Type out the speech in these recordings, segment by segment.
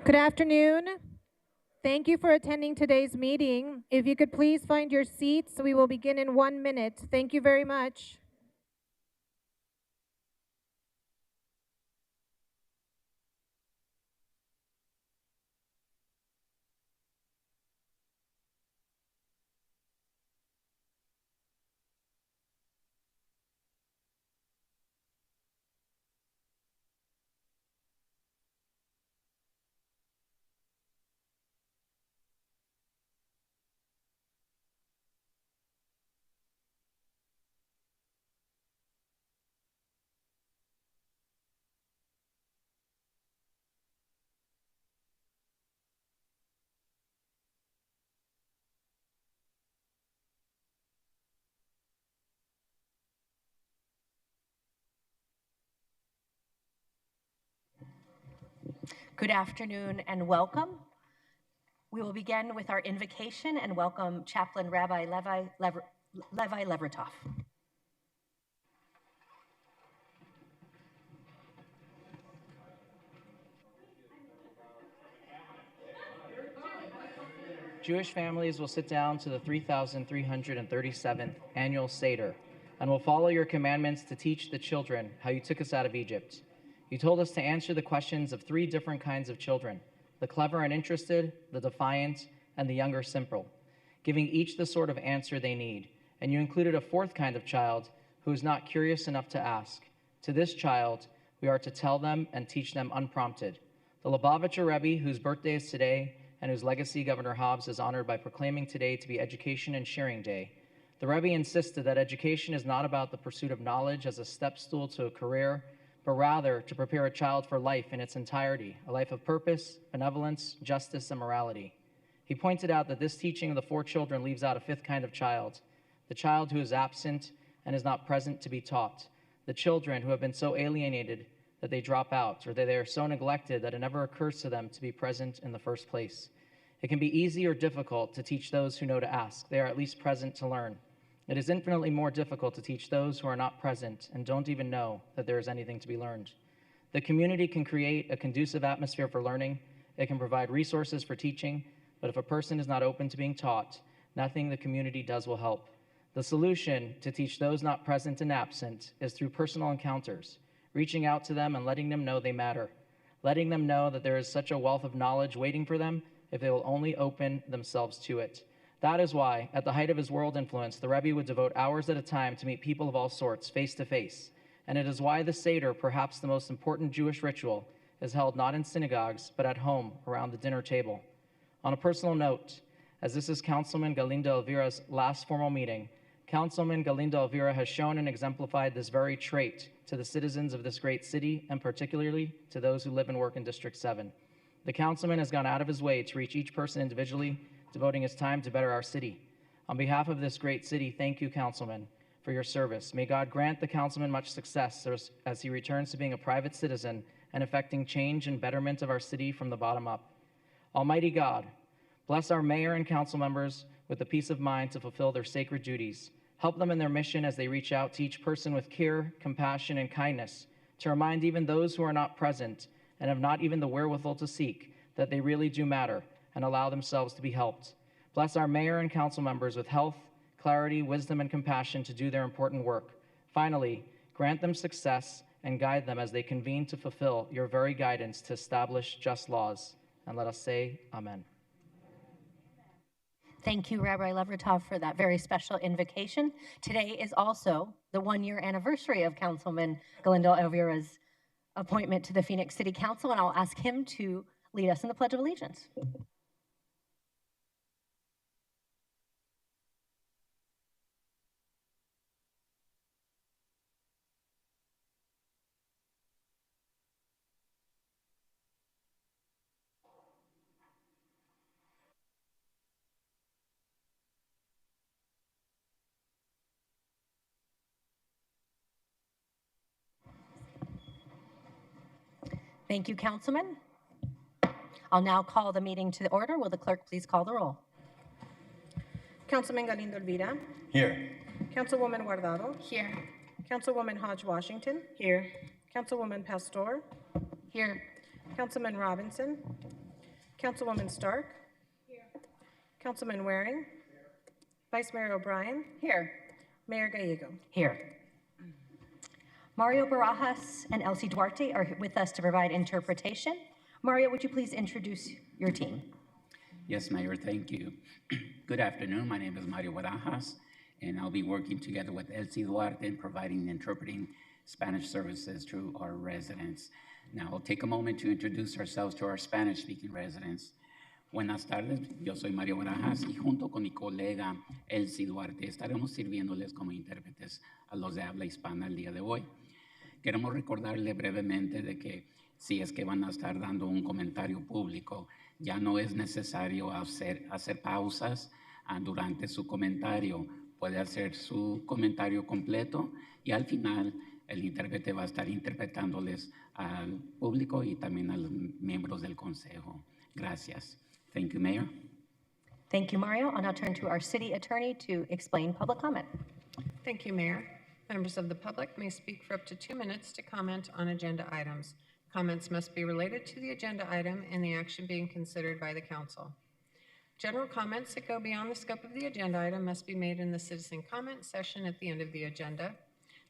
Good afternoon. Thank you for attending today's meeting. If you could please find your seats, we will begin in 1 minute. Thank you very much. Good afternoon and welcome. We will begin with our invocation and welcome Chaplain Rabbi Levi Levertov. Jewish families will sit down to the 3,337th annual Seder and will follow your commandments to teach the children how you took us out of Egypt. You told us to answer the questions of 3 different kinds of children: the clever and interested, the defiant, and the younger simple, giving each the sort of answer they need. And you included a 4th kind of child who is not curious enough to ask. To this child, we are to tell them and teach them unprompted. The Lubavitcher Rebbe, whose birthday is today, and whose legacy Governor Hobbs is honored by proclaiming today to be Education and Sharing Day. The Rebbe insisted that education is not about the pursuit of knowledge as a step stool to a career, but rather to prepare a child for life in its entirety, a life of purpose, benevolence, justice, and morality. He pointed out that this teaching of the 4 children leaves out a 5th kind of child, the child who is absent and is not present to be taught, the children who have been so alienated that they drop out, or that they are so neglected that it never occurs to them to be present in the first place. It can be easy or difficult to teach those who know to ask. They are at least present to learn. It is infinitely more difficult to teach those who are not present and don't even know that there is anything to be learned. The community can create a conducive atmosphere for learning. It can provide resources for teaching, but if a person is not open to being taught, nothing the community does will help. The solution to teach those not present and absent is through personal encounters, reaching out to them and letting them know they matter, letting them know that there is such a wealth of knowledge waiting for them if they will only open themselves to it. That is why, at the height of his world influence, the Rebbe would devote hours at a time to meet people of all sorts, face to face. And it is why the Seder, perhaps the most important Jewish ritual, is held not in synagogues, but at home, around the dinner table. On a personal note, as this is Councilman Galindo Elvira's last formal meeting, Councilman Galindo Elvira has shown and exemplified this very trait to the citizens of this great city, and particularly to those who live and work in District 7. The councilman has gone out of his way to reach each person individually, devoting his time to better our city. On behalf of this great city, thank you, Councilman, for your service. May God grant the councilman much success as he returns to being a private citizen and effecting change and betterment of our city from the bottom up. Almighty God, bless our mayor and council members with the peace of mind to fulfill their sacred duties. Help them in their mission as they reach out to each person with care, compassion, and kindness, to remind even those who are not present and have not even the wherewithal to seek that they really do matter, and allow themselves to be helped. Bless our mayor and council members with health, clarity, wisdom, and compassion to do their important work. Finally, grant them success and guide them as they convene to fulfill your very guidance to establish just laws. And let us say, Amen. Thank you, Rabbi Levertov, for that very special invocation. Today is also the 1-year anniversary of Councilman Galindo Elvira's appointment to the Phoenix City Council, and I'll ask him to lead us in the Pledge of Allegiance. Thank you, Councilman. I'll now call the meeting to order. Will the clerk please call the roll? Councilman Galindo Elvira. Here. Councilwoman Guardado. Here. Councilwoman Hodge Washington. Here. Councilwoman Pastor. Here. Councilman Robinson. Councilwoman Stark. Here. Councilman Waring. Vice Mayor O'Brien. Here. Mayor Gallego. Here. Mario Barajas and Elsie Duarte are with us to provide interpretation. Mario, would you please introduce your team? Yes, Mayor, thank you. Good afternoon. My name is Mario Barajas, and I'll be working together with Elsie Duarte in providing and interpreting Spanish services to our residents. Now, I'll take a moment to introduce ourselves to our Spanish-speaking residents. Buenas tardes, yo soy Mario Barajas y junto con mi colega Elsie Duarte estaremos sirviéndoles como intérpretes a los de habla hispana el día de hoy. Queremos recordarle brevemente de que si es que van a estar dando un comentario público, ya no es necesario hacer pausas durante su comentario. Puede hacer su comentario completo y al final el intérprete va a estar interpretándoles al público y también a los miembros del consejo. Gracias. Thank you, Mayor. Thank you, Mario. I'll now turn to our city attorney to explain public comment. Thank you, Mayor. Members of the public may speak for up to 2 minutes to comment on agenda items. Comments must be related to the agenda item and the action being considered by the council. General comments that go beyond the scope of the agenda item must be made in the citizen comment session at the end of the agenda.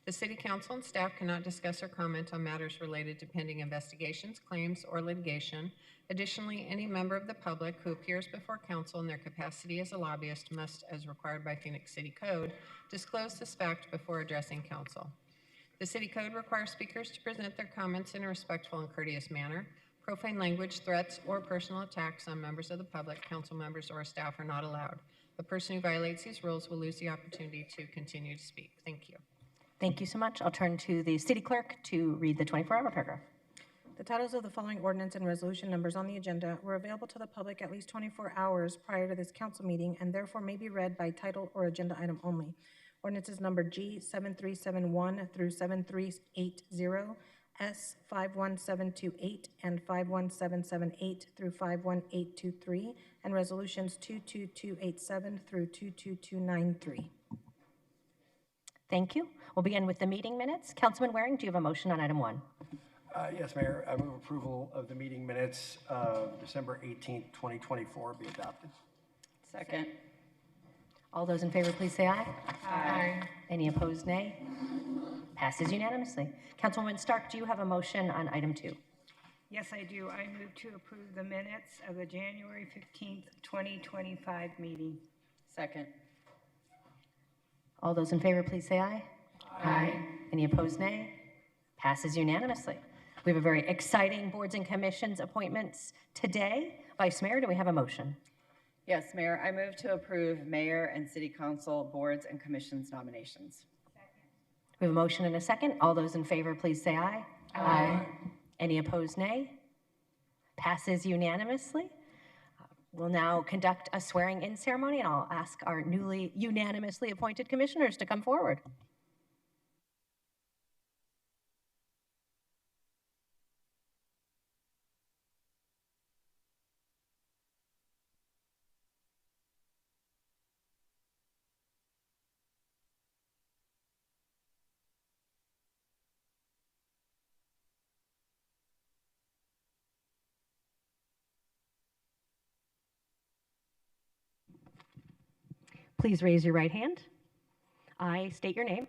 The City Council and staff cannot discuss or comment on matters related to pending investigations, claims, or litigation. Additionally, any member of the public who appears before council in their capacity as a lobbyist must, as required by Phoenix City Code, disclose this fact before addressing council. The City Code requires speakers to present their comments in a respectful and courteous manner. Profane language, threats, or personal attacks on members of the public, council members, or staff are not allowed. The person who violates these rules will lose the opportunity to continue to speak. Thank you. Thank you so much. I'll turn to the city clerk to read the 24-hour paragraph. The titles of the following ordinance and resolution numbers on the agenda were available to the public at least 24 hours prior to this council meeting and therefore may be read by title or agenda item only. Ordinances number G 7371 through 7380, S 51728 and 51778 through 51823, and resolutions 22287 through 22293. Thank you. We'll begin with the meeting minutes. Councilman Waring, do you have a motion on item 1? Yes, Mayor. I move approval of the meeting minutes of December 18th, 2024 be adopted. Second. All those in favor, please say aye. Aye. Any opposed, nay? Passes unanimously. Councilwoman Stark, do you have a motion on item 2? Yes, I do. I move to approve the minutes of the January 15th, 2025 meeting. Second. All those in favor, please say aye. Aye. Any opposed, nay? Passes unanimously. We have a very exciting boards and commissions appointments today. Vice Mayor, do we have a motion? Yes, Mayor. I move to approve mayor and city council boards and commissions nominations. We have a motion and a second. All those in favor, please say aye. Aye. Any opposed, nay? Passes unanimously. We'll now conduct a swearing-in ceremony, and I'll ask our newly unanimously appointed commissioners to come forward. Please raise your right hand. I state your name.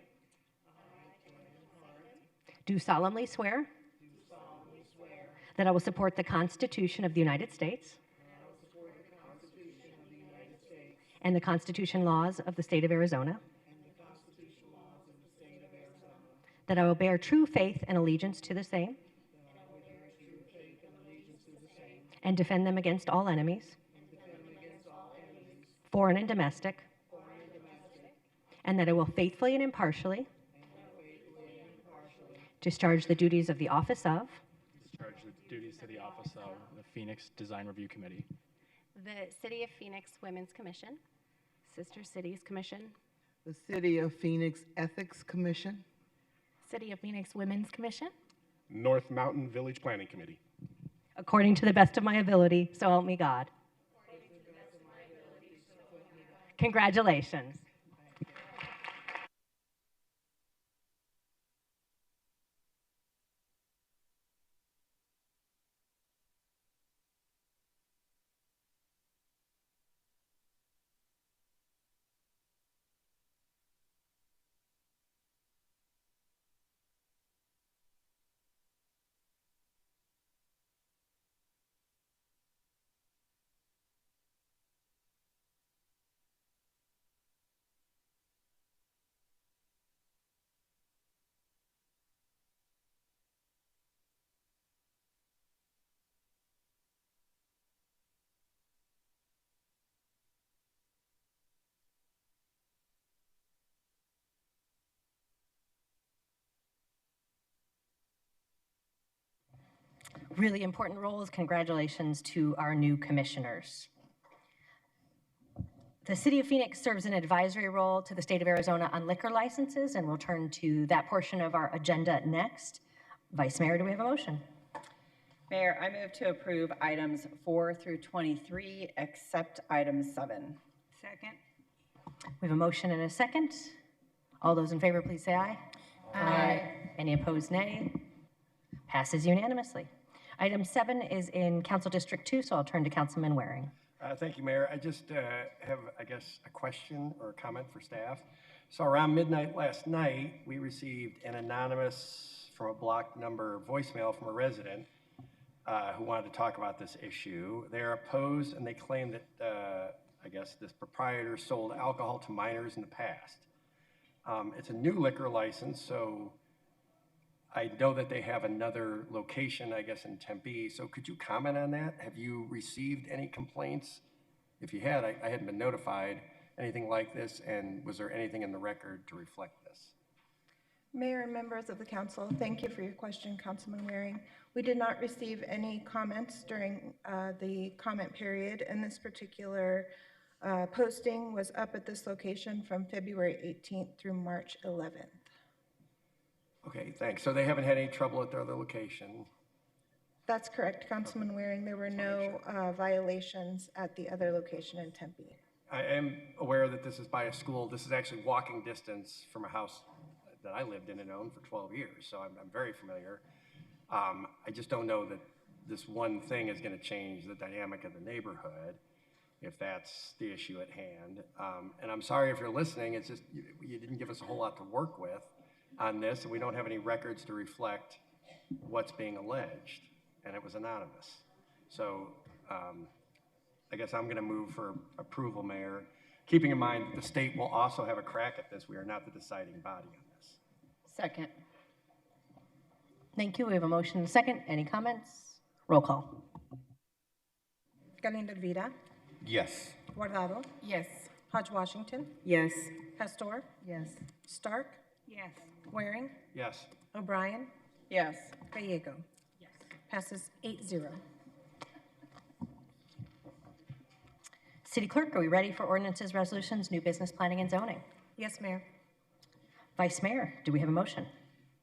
Do solemnly swear that I will support the Constitution of the United States and the Constitution laws of the state of Arizona, that I will bear true faith and allegiance to the same and defend them against all enemies, foreign and domestic, and that I will faithfully and impartially discharge the duties of the office of the Phoenix Design Review Committee, the City of Phoenix Women's Commission, Sister Cities Commission, the City of Phoenix Ethics Commission, City of Phoenix Women's Commission, North Mountain Village Planning Committee. According to the best of my ability, so help me God. Congratulations. really important roles. Congratulations to our new commissioners. The City of Phoenix serves an advisory role to the state of Arizona on liquor licenses, and we'll turn to that portion of our agenda next. Vice Mayor, do we have a motion? Mayor, I move to approve items 4 through 23, except item 7. Second. We have a motion and a second. All those in favor, please say aye. Aye. Any opposed, nay? Passes unanimously. Item 7 is in Council District 2, so I'll turn to Councilman Waring. Thank you, Mayor. I just have, I guess, a question or a comment for staff. So around midnight last night, we received an anonymous from a block number voicemail from a resident who wanted to talk about this issue. They're opposed and they claim that, I guess, this proprietor sold alcohol to minors in the past. It's a new liquor license, so I know that they have another location, I guess, in Tempe. So could you comment on that? Have you received any complaints? If you had, I hadn't been notified, anything like this, and was there anything in the record to reflect this? Mayor and members of the council, thank you for your question, Councilman Waring. We did not receive any comments during the comment period, and this particular posting was up at this location from February 18th through March 11th. Okay, thanks. So they haven't had any trouble at their other location? That's correct, Councilman Waring. There were no violations at the other location in Tempe. I am aware that this is by a school. This is actually walking distance from a house that I lived in and owned for 12 years, so I'm very familiar. I just don't know that this one thing is going to change the dynamic of the neighborhood, if that's the issue at hand. And I'm sorry if you're listening, it's just you didn't give us a whole lot to work with on this, and we don't have any records to reflect what's being alleged, and it was anonymous. So I guess I'm going to move for approval, Mayor, keeping in mind that the state will also have a crack at this. We are not the deciding body on this. Second. Thank you. We have a motion and a second. Any comments? Roll call. Galindo Elvira, Yes. Guardado, Yes. Hodge Washington, Yes. Pastor, Yes. Stark, Yes. Waring, Yes. O'Brien, Yes. Gallego. Yes. Passes 8-0. City Clerk, are we ready for ordinances, resolutions, new business planning and zoning? Yes, Mayor. Vice Mayor, do we have a motion?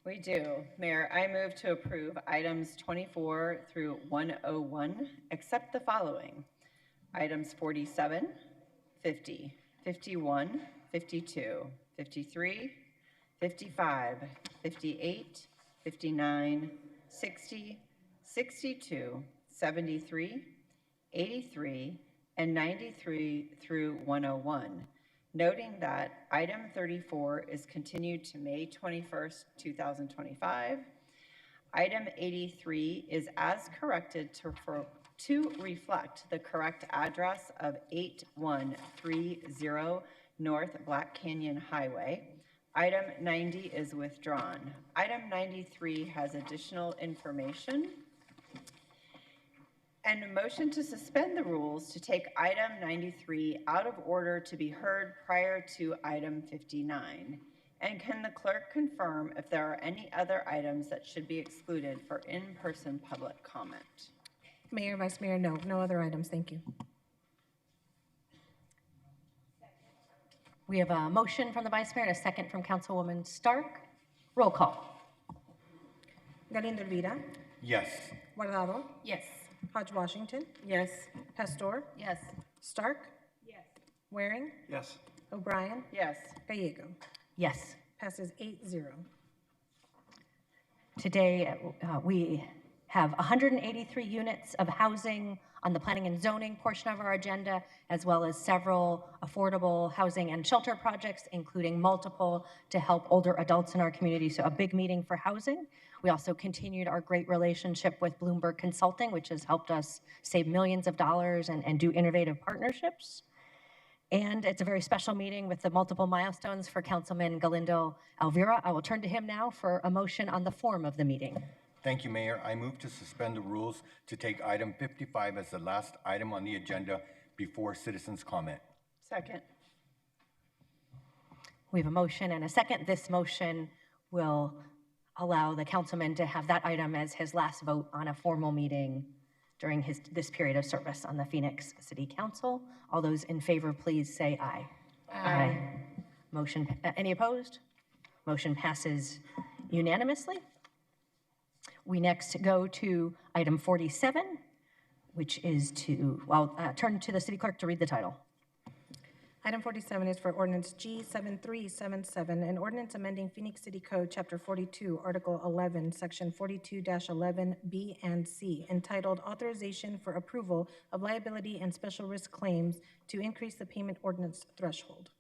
We do. Mayor, I move to approve items 24 through 101, except the following. Items 47, 50, 51, 52, 53, 55, 58, 59, 60, 62, 73, 83, and 93 through 101, noting that item 34 is continued to May 21st, 2025. Item 83 is as corrected to reflect the correct address of 8130 North Black Canyon Highway. Item 90 is withdrawn. Item 93 has additional information. And a motion to suspend the rules to take item 93 out of order to be heard prior to item 59. And can the clerk confirm if there are any other items that should be excluded for in-person public comment? Mayor, Vice Mayor, no. No other items. Thank you. We have a motion from the Vice Mayor and a second from Councilwoman Stark. Roll call. Galindo Elvira, Yes. Guardado, Yes. Hodge Washington, Yes. Pastor, Yes. Stark, Yes. Waring, Yes. O'Brien, Yes. Gallego. Yes. Passes 8-0. Today, we have 183 units of housing on the planning and zoning portion of our agenda, as well as several affordable housing and shelter projects, including multiple to help older adults in our community. So a big meeting for housing. We also continued our great relationship with Bloomberg Consulting, which has helped us save millions of dollars and do innovative partnerships. And it's a very special meeting with the multiple milestones for Councilman Galindo Elvira. I will turn to him now for a motion on the form of the meeting. Thank you, Mayor. I move to suspend the rules to take item 55 as the last item on the agenda before citizens' comment. Second. We have a motion and a second. This motion will allow the councilman to have that item as his last vote on a formal meeting during this period of service on the Phoenix City Council. All those in favor, please say aye. Aye. Any opposed? Motion passes unanimously. We next go to item 47, which is to, turn to the city clerk to read the title. Item 47 is for ordinance G7377, an ordinance amending Phoenix City Code, Chapter 42, Article 11, Section 42-11B and C, entitled Authorization for Approval of Liability and Special Risk Claims to increase the payment ordinance threshold.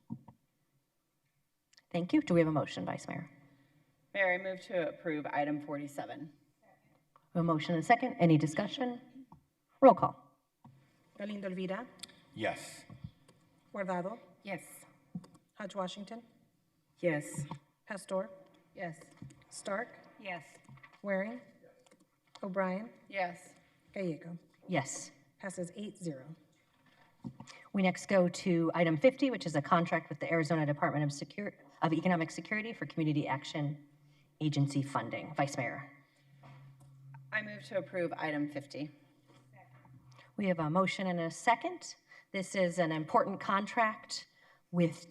Thank you. Do we have a motion, Vice Mayor? Mayor, I move to approve item 47. A motion and a second. Any discussion? Roll call. Galindo Elvira, Yes. Guardado, Yes. Hodge Washington, Yes. Pastor, Yes. Stark, Yes. Waring, O'Brien, Yes. Gallego. Yes. Passes 8-0. We next go to item 50, which is a contract with the Arizona Department of Economic Security for Community Action Agency funding. Vice Mayor. I move to approve item 50. We have a motion and a second. This is an important contract with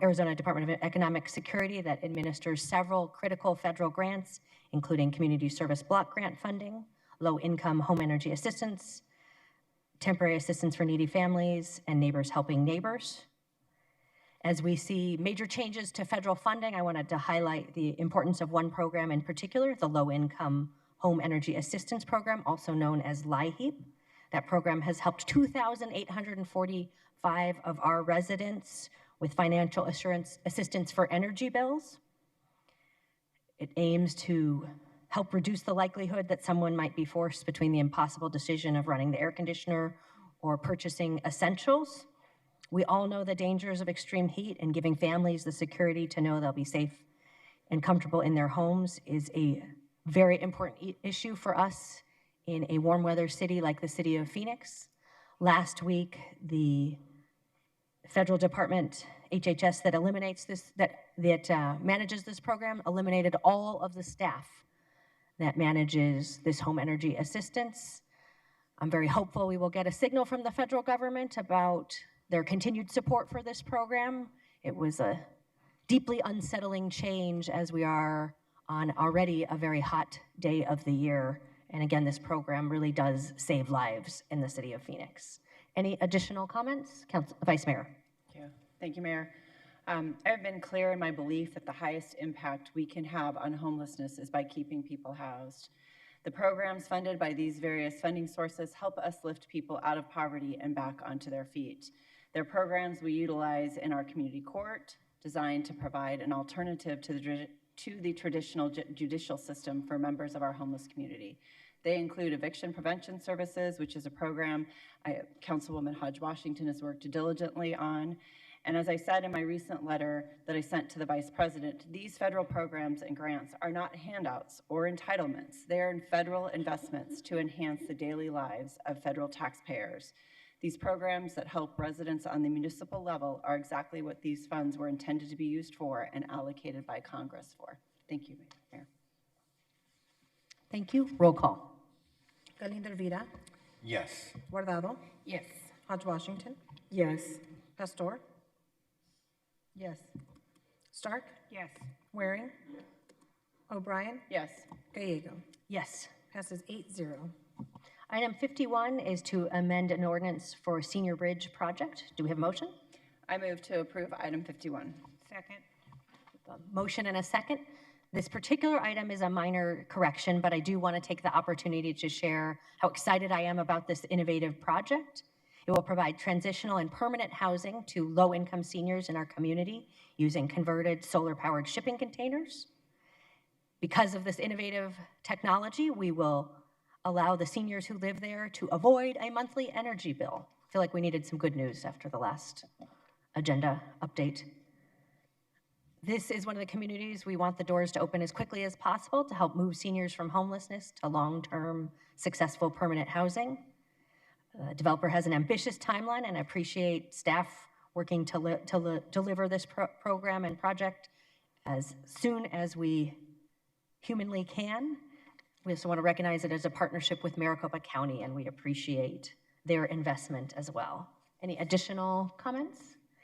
Arizona Department of Economic Security that administers several critical federal grants, including Community Service Block Grant funding, low-income home energy assistance, temporary assistance for needy families, and Neighbors Helping Neighbors. As we see major changes to federal funding, I wanted to highlight the importance of one program in particular, the Low-Income Home Energy Assistance Program, also known as LIHEAP. That program has helped 2,845 of our residents with financial assistance for energy bills. It aims to help reduce the likelihood that someone might be forced between the impossible decision of running the air conditioner or purchasing essentials. We all know the dangers of extreme heat, and giving families the security to know they'll be safe and comfortable in their homes is a very important issue for us in a warm weather city like the city of Phoenix. Last week, the federal department, HHS, that manages this program, eliminated all of the staff that manages this home energy assistance. I'm very hopeful we will get a signal from the federal government about their continued support for this program. It was a deeply unsettling change as we are on already a very hot day of the year. And again, this program really does save lives in the city of Phoenix. Any additional comments? Vice Mayor. Thank you, Mayor. I've been clear in my belief that the highest impact we can have on homelessness is by keeping people housed. The programs funded by these various funding sources help us lift people out of poverty and back onto their feet. They're programs we utilize in our community court, designed to provide an alternative to the traditional judicial system for members of our homeless community. They include eviction prevention services, which is a program Councilwoman Hodge Washington has worked diligently on. And as I said in my recent letter that I sent to the Vice President, these federal programs and grants are not handouts or entitlements. They are federal investments to enhance the daily lives of federal taxpayers. These programs that help residents on the municipal level are exactly what these funds were intended to be used for and allocated by Congress for. Thank you, Mayor. Thank you. Roll call. Galindo Elvira, Yes. Guardado, Yes. Hodge Washington, Yes. Pastor, Yes. Stark, Yes. Waring, O'Brien, Yes. Gallego. Yes. Passes 8-0. Item 51 is to amend an ordinance for Senior Bridge project. Do we have a motion? I move to approve item 51. Second. A motion and a second. This particular item is a minor correction, but I do want to take the opportunity to share how excited I am about this innovative project. It will provide transitional and permanent housing to low-income seniors in our community using converted solar-powered shipping containers. Because of this innovative technology, we will allow the seniors who live there to avoid a monthly energy bill. I feel like we needed some good news after the last agenda update. This is one of the communities we want the doors to open as quickly as possible to help move seniors from homelessness to long-term, successful, permanent housing. The developer has an ambitious timeline, and I appreciate staff working to deliver this program and project as soon as we humanly can. We also want to recognize it as a partnership with Maricopa County, and we appreciate their investment as well. Any additional comments?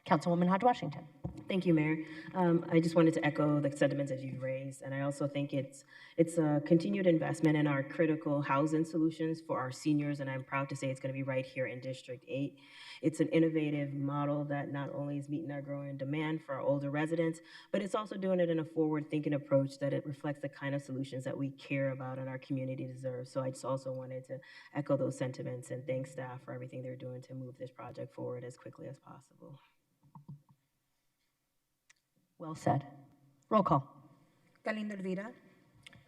Councilwoman Hodge Washington. Thank you, Mayor. I just wanted to echo the sentiments that you've raised, and I also think it's a continued investment in our critical housing solutions for our seniors, and I'm proud to say it's going to be right here in District 8. It's an innovative model that not only is meeting our growing demand for our older residents, but it's also doing it in a forward-thinking approach that it reflects the kind of solutions that we care about and our community deserves. So I just also wanted to echo those sentiments and thank staff for everything they're doing to move this project forward as quickly as possible. Well said. Roll call. Galindo Elvira.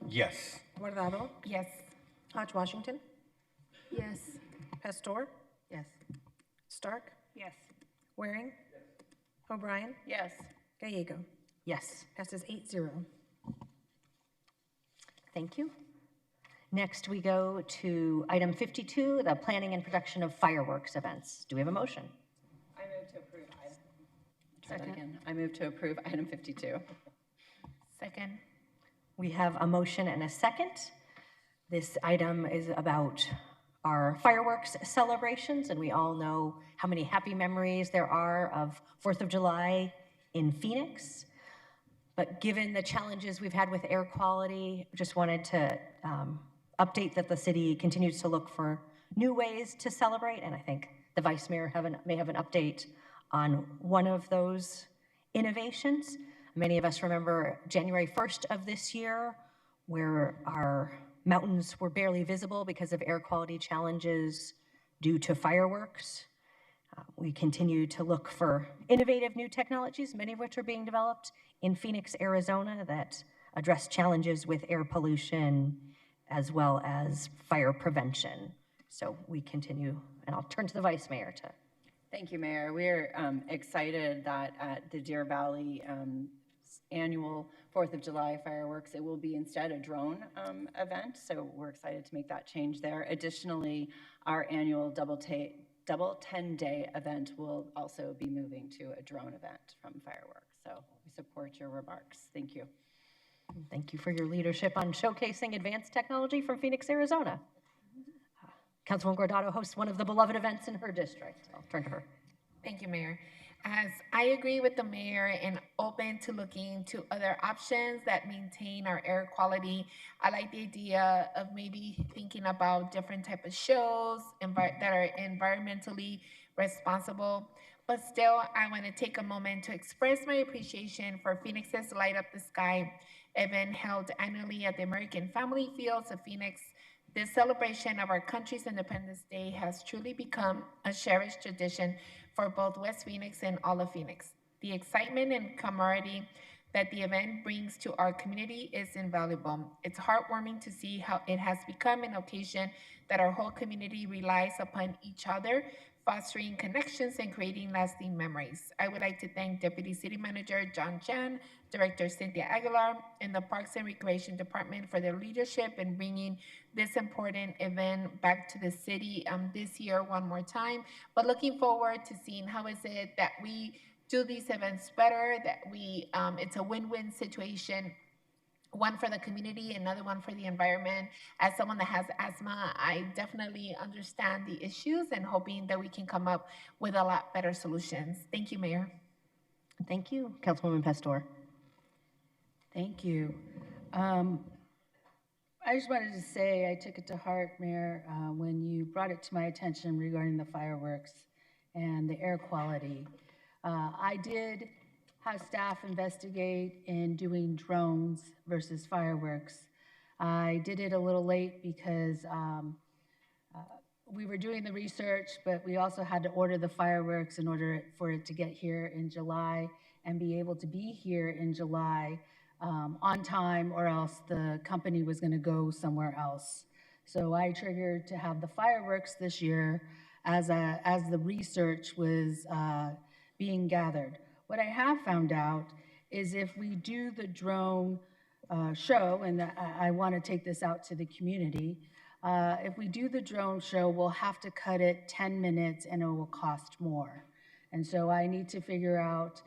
Yes. Guardado. Yes. Hodge Washington. Yes. Pastor. Yes. Stark. Yes. Waring. Yes. O'Brien. Yes. Gallego. Yes. Passes 8-0. Thank you. Next, we go to item 52, the planning and production of fireworks events. Do we have a motion? I move to approve item. Try that again. I move to approve item 52. Second. We have a motion and a second. This item is about our fireworks celebrations, and we all know how many happy memories there are of 4th of July in Phoenix. But given the challenges we've had with air quality, just wanted to update that the city continues to look for new ways to celebrate, and I think the Vice Mayor may have an update on one of those innovations. Many of us remember January 1st of this year, where our mountains were barely visible because of air quality challenges due to fireworks. We continue to look for innovative new technologies, many of which are being developed in Phoenix, Arizona, that address challenges with air pollution as well as fire prevention. So we continue, and I'll turn to the Vice Mayor to. Thank you, Mayor. We're excited that at the Deer Valley annual 4th of July fireworks, it will be instead a drone event. So we're excited to make that change there. Additionally, our annual double 10-day event will also be moving to a drone event from fireworks. So we support your remarks. Thank you. Thank you for your leadership on showcasing advanced technology from Phoenix, Arizona. Councilwoman Guardado hosts one of the beloved events in her district. I'll turn to her. Thank you, Mayor. As I agree with the mayor and open to looking to other options that maintain our air quality, I like the idea of maybe thinking about different type of shows that are environmentally responsible. But still, I want to take a moment to express my appreciation for Phoenix's Light Up the Sky event held annually at the American Family Fields of Phoenix. This celebration of our country's Independence Day has truly become a cherished tradition for both West Phoenix and all of Phoenix. The excitement and camaraderie that the event brings to our community is invaluable. It's heartwarming to see how it has become an occasion that our whole community relies upon each other, fostering connections and creating lasting memories. I would like to thank Deputy City Manager John Chan, Director Cynthia Aguilar, and the Parks and Recreation Department for their leadership in bringing this important event back to the city this year one more time. But looking forward to seeing how is it that we do these events better, that we it's a win-win situation, one for the community, another one for the environment. As someone that has asthma, I definitely understand the issues and hoping that we can come up with a lot better solutions. Thank you, Mayor. Thank you, Councilwoman Pastor. Thank you. I just wanted to say I took it to heart, Mayor, when you brought it to my attention regarding the fireworks and the air quality. I did have staff investigate in doing drones versus fireworks. I did it a little late because we were doing the research, but we also had to order the fireworks in order for it to get here in July and be able to be here in July on time, or else the company was going to go somewhere else. So I triggered to have the fireworks this year as the research was being gathered. What I have found out is if we do the drone show, and I want to take this out to the community, if we do the drone show, we'll have to cut it 10 minutes and it will cost more. And so I need to figure out,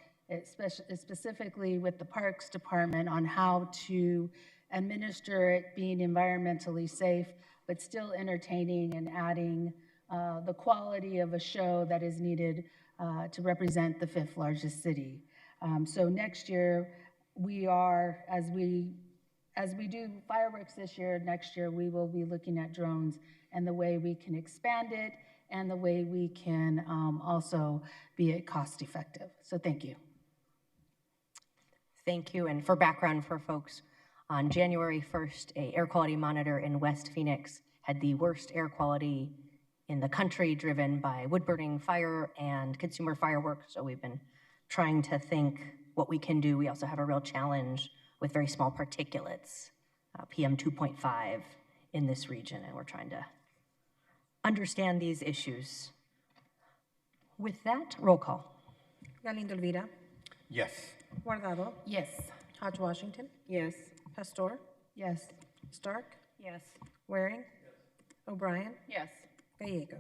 specifically with the Parks Department, on how to administer it being environmentally safe, but still entertaining and adding the quality of a show that is needed to represent the 5th largest city. So next year, we are, as we do fireworks this year, next year we will be looking at drones and the way we can expand it and the way we can also be cost effective. So thank you. Thank you. And for background for folks, on January 1st, a air quality monitor in West Phoenix had the worst air quality in the country, driven by wood burning, fire, and consumer fireworks. So we've been trying to think what we can do. We also have a real challenge with very small particulates, PM 2.5 in this region, and we're trying to understand these issues. With that, roll call. Galindo Elvira. Yes. Guardado. Yes. Hodge Washington. Yes. Pastor. Yes. Stark. Yes. Waring. O'Brien. Yes. Gallego.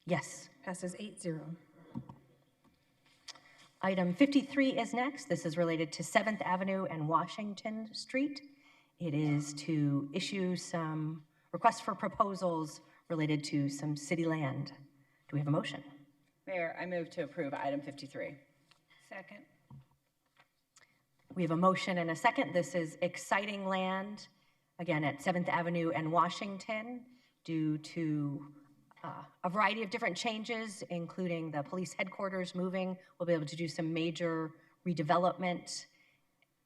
Yes. Passes 8-0. Item 53 is next. This is related to 7th Avenue and Washington Street. It is to issue some requests for proposals related to some city land. Do we have a motion? Mayor, I move to approve item 53. Second. We have a motion and a second. This is exciting land, again, at 7th Avenue and Washington, due to a variety of different changes, including the police headquarters moving. We'll be able to do some major redevelopment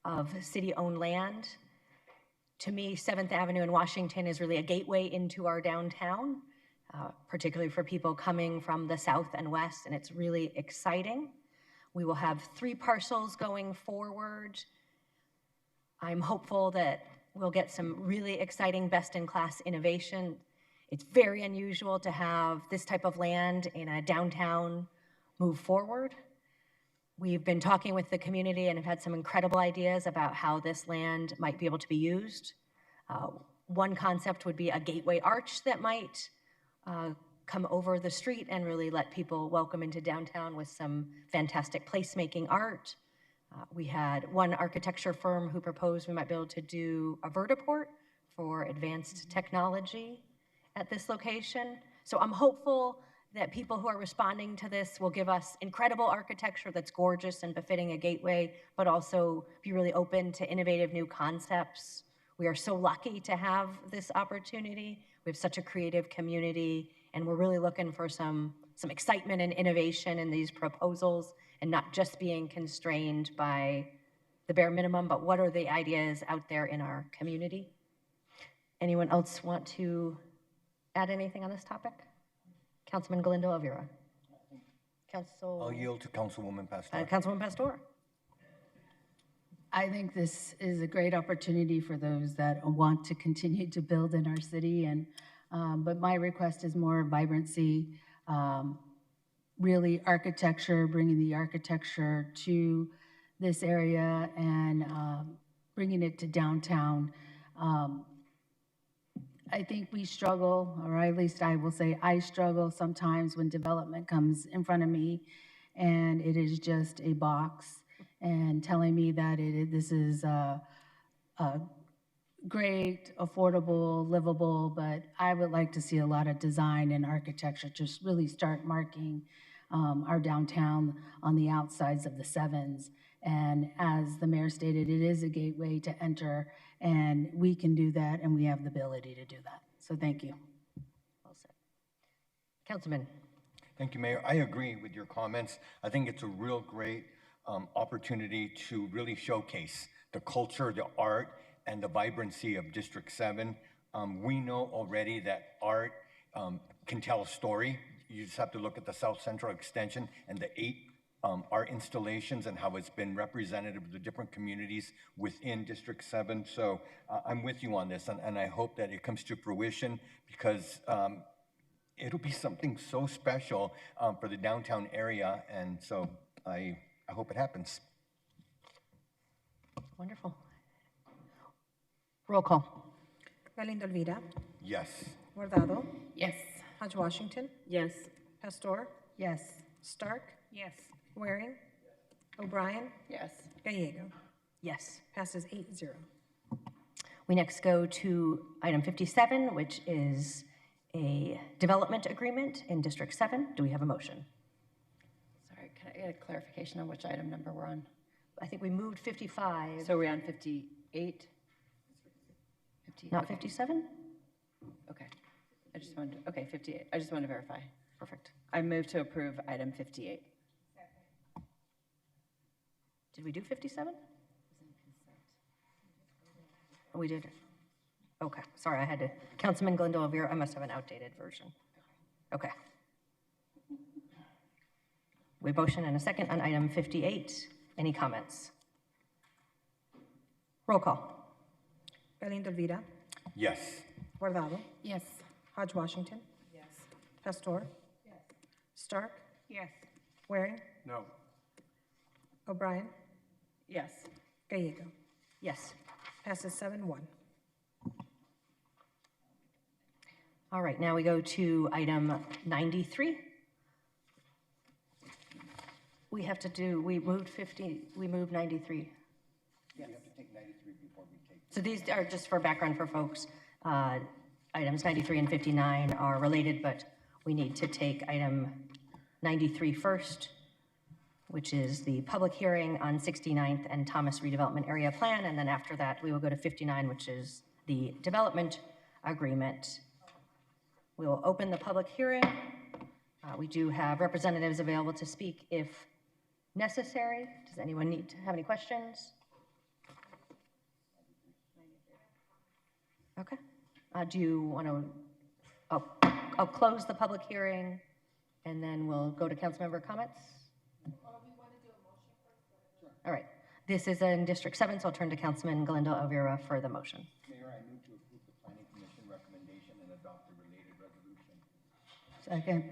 of city-owned land. To me, 7th Avenue and Washington is really a gateway into our downtown, particularly for people coming from the south and west, and it's really exciting. We will have 3 parcels going forward. I'm hopeful that we'll get some really exciting best-in-class innovation. It's very unusual to have this type of land in a downtown move forward. We've been talking with the community and have had some incredible ideas about how this land might be able to be used. One concept would be a gateway arch that might come over the street and really let people welcome into downtown with some fantastic placemaking art. We had one architecture firm who proposed we might be able to do a vertiport for advanced technology at this location. So I'm hopeful that people who are responding to this will give us incredible architecture that's gorgeous and befitting a gateway, but also be really open to innovative new concepts. We are so lucky to have this opportunity. We have such a creative community, and we're really looking for some excitement and innovation in these proposals, and not just being constrained by the bare minimum, but what are the ideas out there in our community? Anyone else want to add anything on this topic? Councilman Galindo Elvira. I'll yield to Councilwoman Pastor. Councilwoman Pastor. I think this is a great opportunity for those that want to continue to build in our city, and but my request is more vibrancy, really architecture, bringing the architecture to this area and bringing it to downtown. I think we struggle, or at least I will say I struggle sometimes when development comes in front of me and it is just a box and telling me that this is great, affordable, livable, but I would like to see a lot of design and architecture just really start marking our downtown on the outsides of the sevens. And as the mayor stated, it is a gateway to enter, and we can do that, and we have the ability to do that. So thank you. Well said. Councilman. Thank you, Mayor. I agree with your comments. I think it's a real great opportunity to really showcase the culture, the art, and the vibrancy of District 7. We know already that art can tell a story. You just have to look at the South Central Extension and the 8 art installations and how it's been representative of the different communities within District 7. So I'm with you on this, and I hope that it comes to fruition, because it'll be something so special for the downtown area, and so I hope it happens. Wonderful. Roll call. Galindo Elvira. Yes. Guardado. Yes. Hodge Washington. Yes. Pastor. Yes. Stark. Yes. Waring. O'Brien. Yes. Gallego. Yes. Passes 8-0. We next go to item 57, which is a development agreement in District 7. Do we have a motion? Sorry, can I get a clarification on which item number we're on? I think we moved 55. So we're on 58? Not 57? Okay. Okay, 58. I just wanted to verify. Perfect. I move to approve item 58. Did we do 57? Oh, we did. Okay, sorry, I had to. Councilman Glendale Vera, I must have an outdated version. Okay. We have motion and a second on item 58. Any comments? Roll call. Galindo Elvira, Yes. Guardado, Yes. Hodge Washington, Yes. Pastor, Stark, Yes. Waring, No. O'Brien, Yes. Gallego. Yes. Passes 7-1. All right, now we go to item 93. We have to do, we moved 93. You have to take 93 before we take. So these are just for background for folks. Items 93 and 59 are related, but we need to take item 93 first, which is the public hearing on 69th and Thomas Redevelopment Area Plan. And then after that, we will go to 59, which is the development agreement. We will open the public hearing. We do have representatives available to speak if necessary. Does anyone need to have any questions? Okay. Do you want to, I'll close the public hearing and then we'll go to council member comments. All right. This is in District 7, so I'll turn to Councilman Galindo Elvira for the motion. Mayor, I move to approve the planning commission recommendation and adopt the related resolution. Second.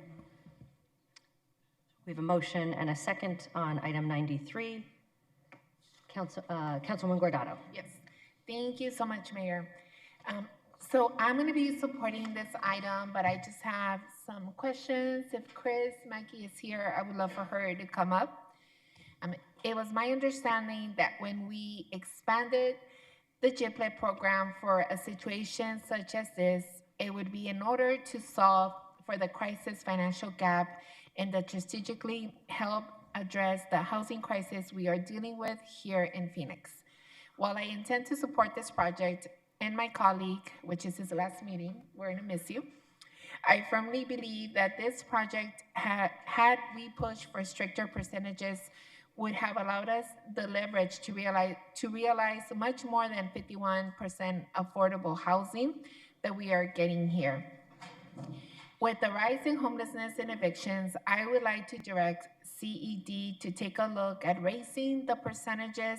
We have a motion and a second on item 93. Councilwoman Guardado. Yes. Thank you so much, Mayor. So I'm going to be supporting this item, but I just have some questions. If Chris Mackey is here, I would love for her to come up. It was my understanding that when we expanded the GIPLET program for a situation such as this, it would be in order to solve for the crisis financial gap and to strategically help address the housing crisis we are dealing with here in Phoenix. While I intend to support this project and my colleague, which is his last meeting, we're gonna miss you, I firmly believe that this project, had we pushed for stricter percentages, would have allowed us the leverage to realize much more than 51% affordable housing that we are getting here. With the rise in homelessness and evictions, I would like to direct CED to take a look at raising the percentages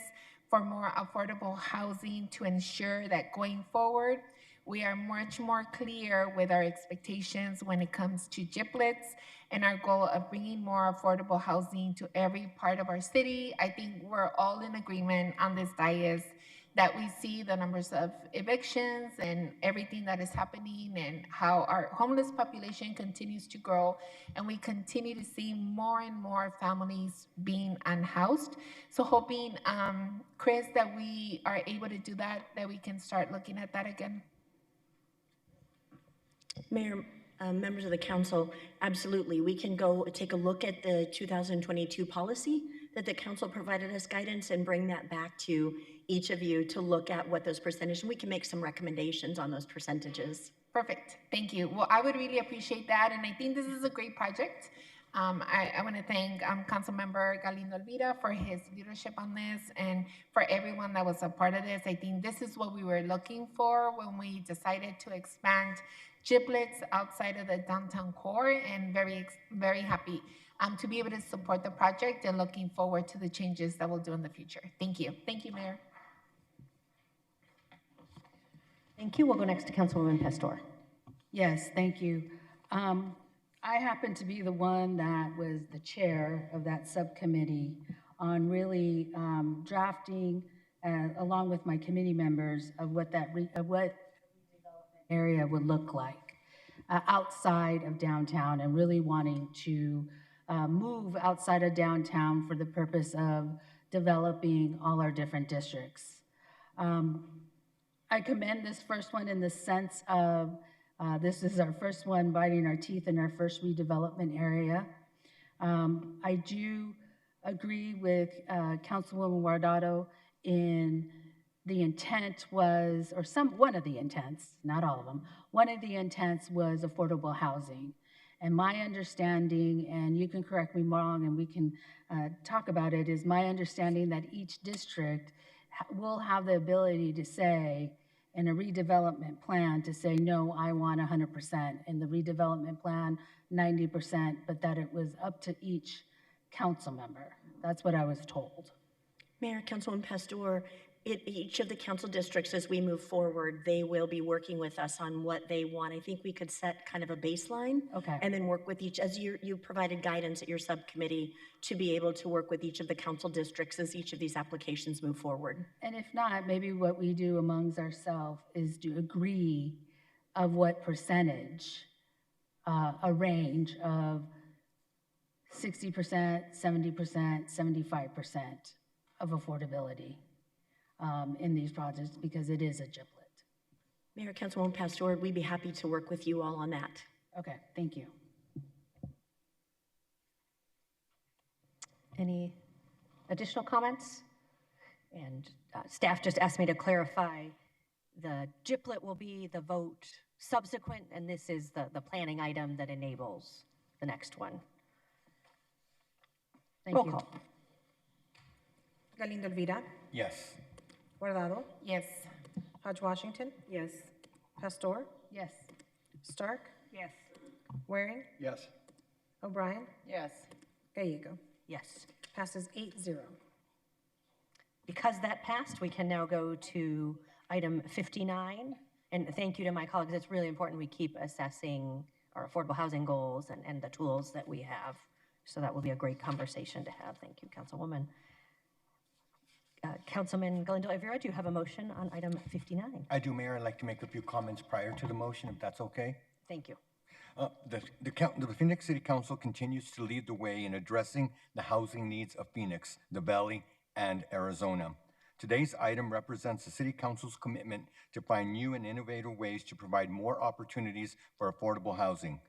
for more affordable housing to ensure that going forward, we are much more clear with our expectations when it comes to GIPLETs and our goal of bringing more affordable housing to every part of our city. I think we're all in agreement on this dais that we see the numbers of evictions and everything that is happening and how our homeless population continues to grow, and we continue to see more and more families being unhoused. So hoping, Chris, that we are able to do that we can start looking at that again. Mayor, members of the council, absolutely. We can go take a look at the 2022 policy that the council provided us guidance and bring that back to each of you to look at what those percentages, and we can make some recommendations on those percentages. Perfect. Thank you. Well, I would really appreciate that, and I think this is a great project. I want to thank Councilmember Galindo Elvira for his leadership on this and for everyone that was a part of this. I think this is what we were looking for when we decided to expand GIPLETs outside of the downtown core, and very happy to be able to support the project and looking forward to the changes that we'll do in the future. Thank you. Thank you, Mayor. Thank you. We'll go next to Councilwoman Pastor. Yes, thank you. I happen to be the one that was the chair of that subcommittee on really drafting, along with my committee members, of what that area would look like outside of downtown, and really wanting to move outside of downtown for the purpose of developing all our different districts. I commend this first one in the sense of this is our first one biting our teeth in our first redevelopment area. I do agree with Councilwoman Guardado in the intent was, or one of the intents, not all of them, one of the intents was affordable housing. And my understanding, and you can correct me wrong and we can talk about it, is my understanding that each district will have the ability to say, in a redevelopment plan, to say, no, I want 100%. In the redevelopment plan, 90%, but that it was up to each council member. That's what I was told. Mayor, Councilwoman Pastor, each of the council districts, as we move forward, they will be working with us on what they want. I think we could set kind of a baseline. Okay. And then work with each, as you provided guidance at your subcommittee, to be able to work with each of the council districts as each of these applications move forward. And if not, maybe what we do amongst ourselves is to agree of what percentage, a range of 60%, 70%, 75% of affordability in these projects, because it is a giblet. Mayor, Councilwoman Pastor, we'd be happy to work with you all on that. Okay, thank you. Any additional comments? And staff just asked me to clarify, the giblet will be the vote subsequent, and this is the planning item that enables the next one. Thank Roll you. call. Galindo Elvira, Yes. Guardado, Yes. Hodge Washington, Yes. Pastor, Yes. Stark, Yes. Waring, Yes. O'Brien, Yes. Gallego. Yes. Passes 8-0. Because that passed, we can now go to item 59. And thank you to my colleagues. It's really important we keep assessing our affordable housing goals and the tools that we have. So that will be a great conversation to have. Thank you, Councilwoman. Councilman Galindo Elvira, do you have a motion on item 59? I do, Mayor. I'd like to make a few comments prior to the motion, if that's okay. Thank you. The Phoenix City Council continues to lead the way in addressing the housing needs of Phoenix, the Valley, and Arizona. Today's item represents the City Council's commitment to find new and innovative ways to provide more opportunities for affordable housing.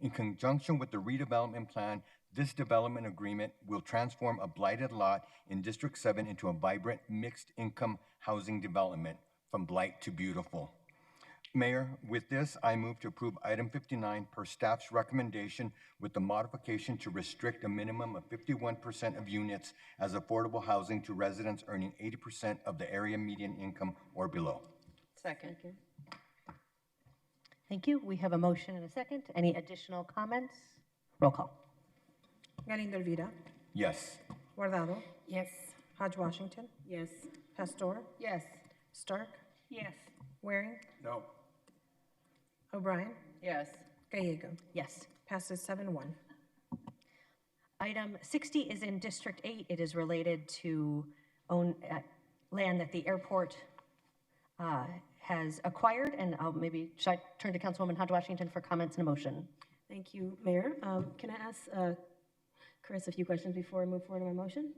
In conjunction with the redevelopment plan, this development agreement will transform a blighted lot in District 7 into a vibrant mixed-income housing development, from blight to beautiful. Mayor, with this, I move to approve item 59 per staff's recommendation, with the modification to restrict a minimum of 51% of units as affordable housing to residents earning 80% of the area median income or below. Second. Thank you. We have a motion and a second. Any additional comments? Roll call. Galindo Elvira, Yes. Guardado, Yes. Hodge Washington, Yes. Pastor, Yes. Stark, Yes. Waring, No. O'Brien, Yes. Gallego. Yes. Passes 7-1. Item 60 is in District 8. It is related to land that the airport has acquired, and should I turn to Councilwoman Hodge Washington for comments and a motion? Thank you, Mayor. Can I ask Chris a few questions before I move forward to my motion?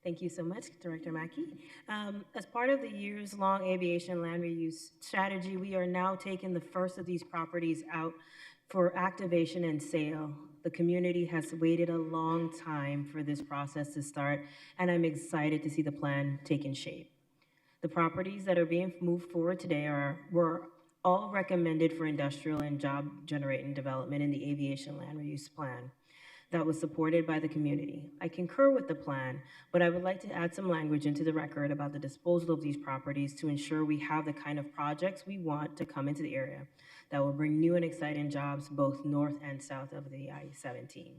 Thank you so much, Director Mackey. As part of the years-long aviation land reuse strategy, we are now taking the first of these properties out for activation and sale. The community has waited a long time for this process to start, and I'm excited to see the plan taking shape. The properties that are being moved forward today were all recommended for industrial and job-generating development in the aviation land reuse plan that was supported by the community. I concur with the plan, but I would like to add some language into the record about the disposal of these properties to ensure we have the kind of projects we want to come into the area that will bring new and exciting jobs both north and south of the I-17.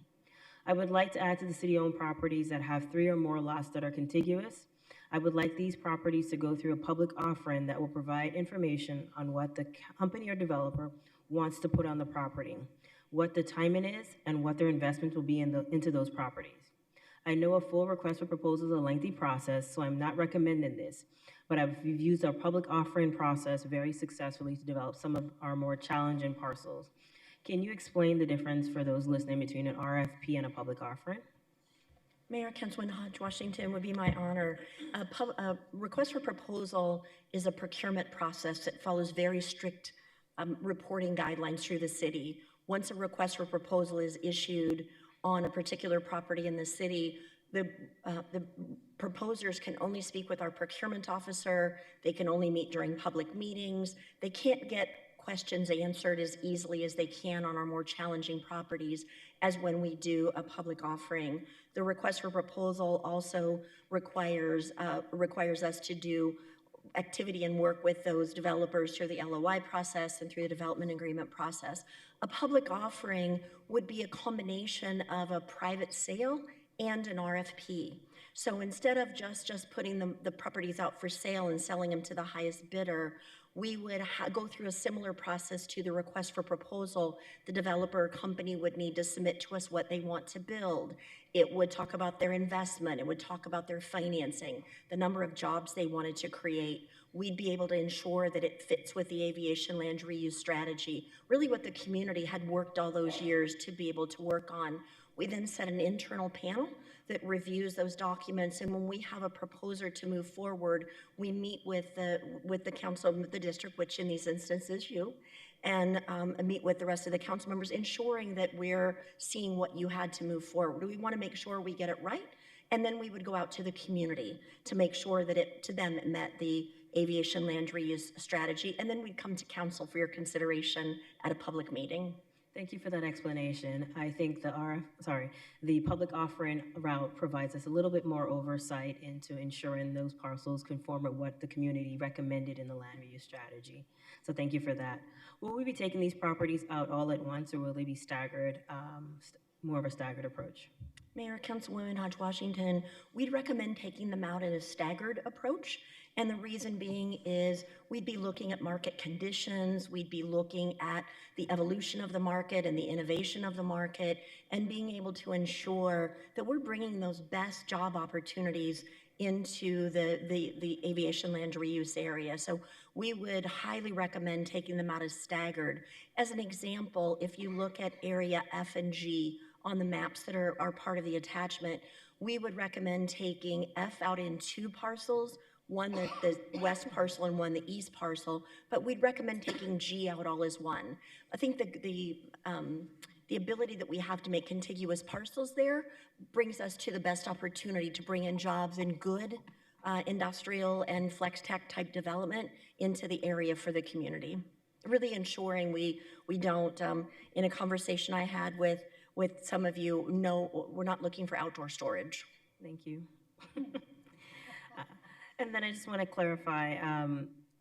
I would like to add to the city-owned properties that have 3 or more lots that are contiguous. I would like these properties to go through a public offering that will provide information on what the company or developer wants to put on the property, what the timing is, and what their investment will be into those properties. I know a full request for proposal is a lengthy process, so I'm not recommending this, but I've used our public offering process very successfully to develop some of our more challenging parcels. Can you explain the difference for those listening between an RFP and a public offering? Mayor, Councilman Hodge Washington, would be my honor. A request for proposal is a procurement process that follows very strict reporting guidelines through the city. Once a request for proposal is issued on a particular property in the city, the proposers can only speak with our procurement officer. They can only meet during public meetings. They can't get questions answered as easily as they can on our more challenging properties as when we do a public offering. The request for proposal also requires us to do activity and work with those developers through the LOI process and through the development agreement process. A public offering would be a combination of a private sale and an RFP. So instead of just putting the properties out for sale and selling them to the highest bidder, we would go through a similar process to the request for proposal. The developer or company would need to submit to us what they want to build. It would talk about their investment. It would talk about their financing, the number of jobs they wanted to create. We'd be able to ensure that it fits with the aviation land reuse strategy, really what the community had worked all those years to be able to work on. We then set an internal panel that reviews those documents, and when we have a proposer to move forward, we meet with the council, the district, which in these instances you, and meet with the rest of the council members, ensuring that we're seeing what you had to move forward. We want to make sure we get it right, and then we would go out to the community to make sure that it met the aviation land reuse strategy, and then we'd come to council for your consideration at a public meeting. Thank you for that explanation. I think the public offering route provides us a little bit more oversight into ensuring those parcels conform with what the community recommended in the land reuse strategy. So thank you for that. Will we be taking these properties out all at once, or will they be staggered, more of a staggered approach? Mayor, Councilwoman Hodge Washington, we'd recommend taking them out in a staggered approach. And the reason being is we'd be looking at market conditions, we'd be looking at the evolution of the market and the innovation of the market, and being able to ensure that we're bringing those best job opportunities into the aviation land reuse area. So we would highly recommend taking them out as staggered. As an example, if you look at area F and G on the maps that are part of the attachment, we would recommend taking F out in 2 parcels, one the west parcel and one the east parcel, but we'd recommend taking G out all as one. I think the ability that we have to make contiguous parcels there brings us to the best opportunity to bring in jobs in good industrial and flex tech type development into the area for the community. Really ensuring we don't, in a conversation I had with some of you, no, we're not looking for outdoor storage. Thank you. And then I just want to clarify,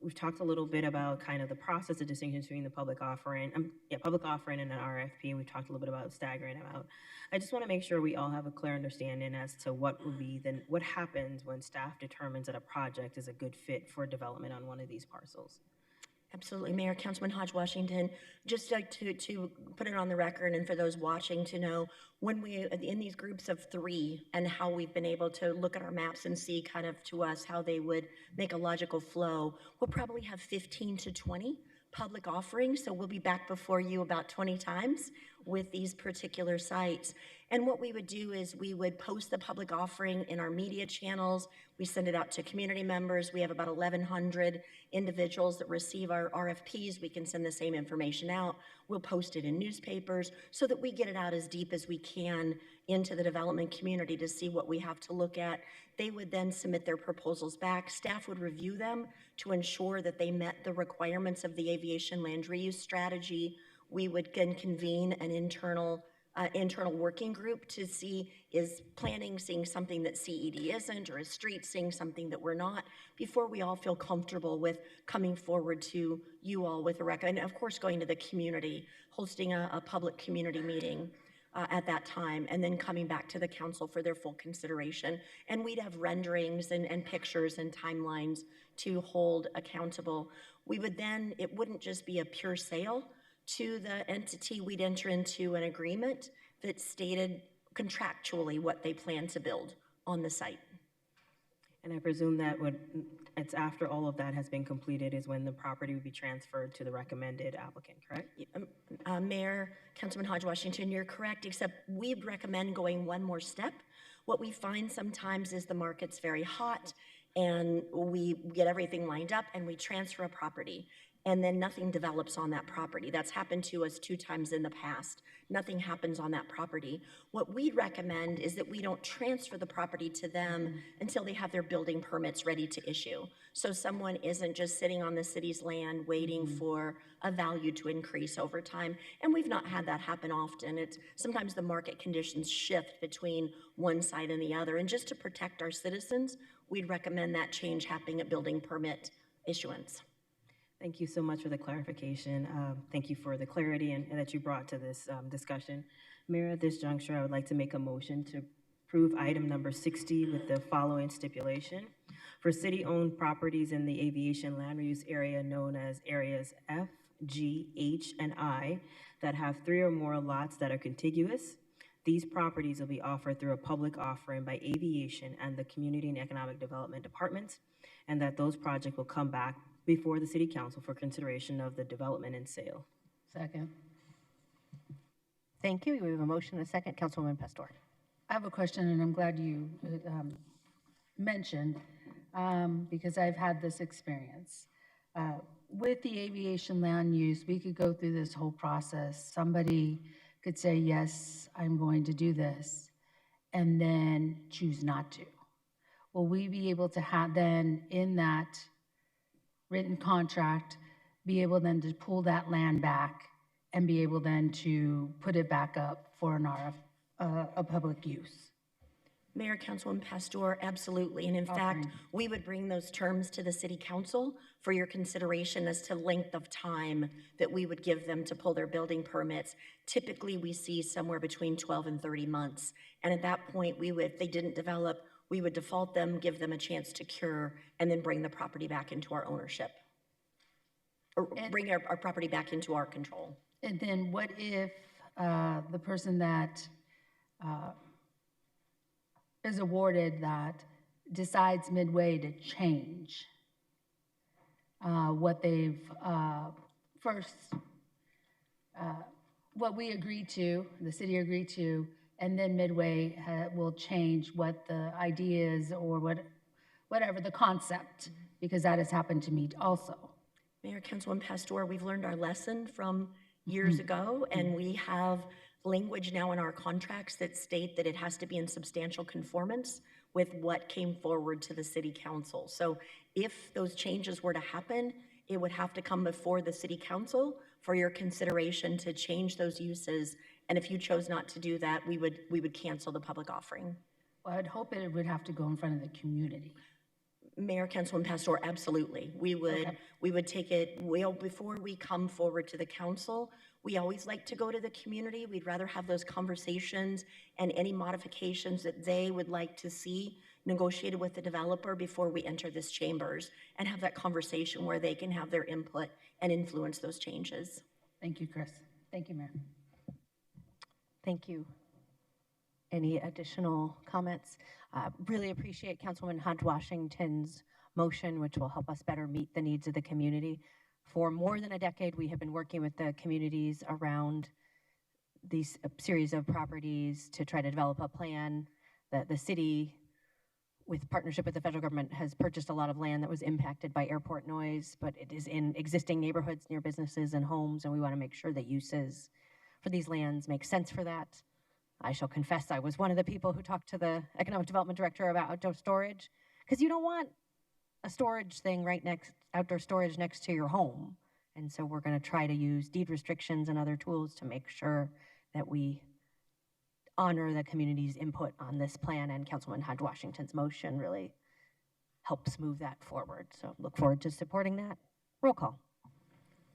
we've talked a little bit about kind of the process of distinction between the public offering and an RFP. We've talked a little bit about staggering them out. I just want to make sure we all have a clear understanding as to what happens when staff determines that a project is a good fit for development on one of these parcels. Absolutely, Mayor, Councilman Hodge Washington, just like to put it on the record and for those watching to know, when we, in these groups of 3 and how we've been able to look at our maps and see kind of to us how they would make a logical flow, we'll probably have 15 to 20 public offerings, so we'll be back before you about 20 times with these particular sites. And what we would do is we would post the public offering in our media channels. We send it out to community members. We have about 1,100 individuals that receive our RFPs. We can send the same information out. We'll post it in newspapers so that we get it out as deep as we can into the development community to see what we have to look at. They would then submit their proposals back. Staff would review them to ensure that they met the requirements of the aviation land reuse strategy. We would then convene an internal working group to see, is planning seeing something that CED isn't, or is street seeing something that we're not, before we all feel comfortable with coming forward to you all with a recommendation. And of course, going to the community, hosting a public community meeting at that time, and then coming back to the council for their full consideration. And we'd have renderings and pictures and timelines to hold accountable. We would then, it wouldn't just be a pure sale to the entity. We'd enter into an agreement that stated contractually what they plan to build on the site. And I presume that it's after all of that has been completed is when the property would be transferred to the recommended applicant, correct? Mayor, Councilman Hodge Washington, you're correct, except we'd recommend going one more step. What we find sometimes is the market's very hot and we get everything lined up and we transfer a property and then nothing develops on that property. That's happened to us 2 times in the past. Nothing happens on that property. What we recommend is that we don't transfer the property to them until they have their building permits ready to issue. So someone isn't just sitting on the city's land waiting for a value to increase over time. And we've not had that happen often. It's sometimes the market conditions shift between one side and the other. And just to protect our citizens, we'd recommend that change happening at building permit issuance. Thank you so much for the clarification. Thank you for the clarity and that you brought to this discussion. Mayor, at this juncture, I would like to make a motion to approve item number 60 with the following stipulation. For city-owned properties in the aviation land reuse area known as areas F, G, H, and I that have 3 or more lots that are contiguous, these properties will be offered through a public offering by Aviation and the Community and Economic Development Departments, and that those projects will come back before the City Council for consideration of the development and sale. Second. Thank you. We have a motion and a second. Councilwoman Pastor. I have a question, and I'm glad you mentioned, because I've had this experience. With the aviation land use, we could go through this whole process. Somebody could say, yes, I'm going to do this, and then choose not to. Will we be able to have then in that written contract, be able then to pull that land back and be able then to put it back up for an a public use? Mayor, Councilwoman Pastor, absolutely. And in fact, we would bring those terms to the City Council for your consideration as to length of time that we would give them to pull their building permits. Typically, we see somewhere between 12 and 30 months. And at that point, we would, if they didn't develop, we would default them, give them a chance to cure, and then bring the property back into our ownership. Or bring our property back into our control. And then what if the person that is awarded that decides midway to change what they've what we agreed to, the city agreed to, and then midway will change what the idea is or whatever the concept, because that has happened to me also. Mayor, Councilwoman Pastor, we've learned our lesson from years ago, and we have language now in our contracts that state that it has to be in substantial conformance with what came forward to the City Council. So if those changes were to happen, it would have to come before the City Council for your consideration to change those uses. And if you chose not to do that, we would cancel the public offering. Well, I'd hope it would have to go in front of the community. Mayor, Councilwoman Pastor, absolutely. We would take it, before we come forward to the council, we always like to go to the community. We'd rather have those conversations and any modifications that they would like to see negotiated with the developer before we enter this chambers and have that conversation where they can have their input and influence those changes. Thank you, Chris. Thank you, Mayor. Thank you. Any additional comments? Really appreciate Councilwoman Hunt Washington's motion, which will help us better meet the needs of the community. For more than a decade, we have been working with the communities around these series of properties to try to develop a plan. The city, with partnership with the federal government, has purchased a lot of land that was impacted by airport noise, but it is in existing neighborhoods near businesses and homes, and we want to make sure that uses for these lands make sense for that. I shall confess I was one of the people who talked to the Economic Development Director about outdoor storage, because you don't want a storage thing outdoor storage next to your home. And so we're going to try to use deed restrictions and other tools to make sure that we honor the community's input on this plan, and Councilwoman Hunt Washington's motion really helps move that forward. So look forward to supporting that. Roll call.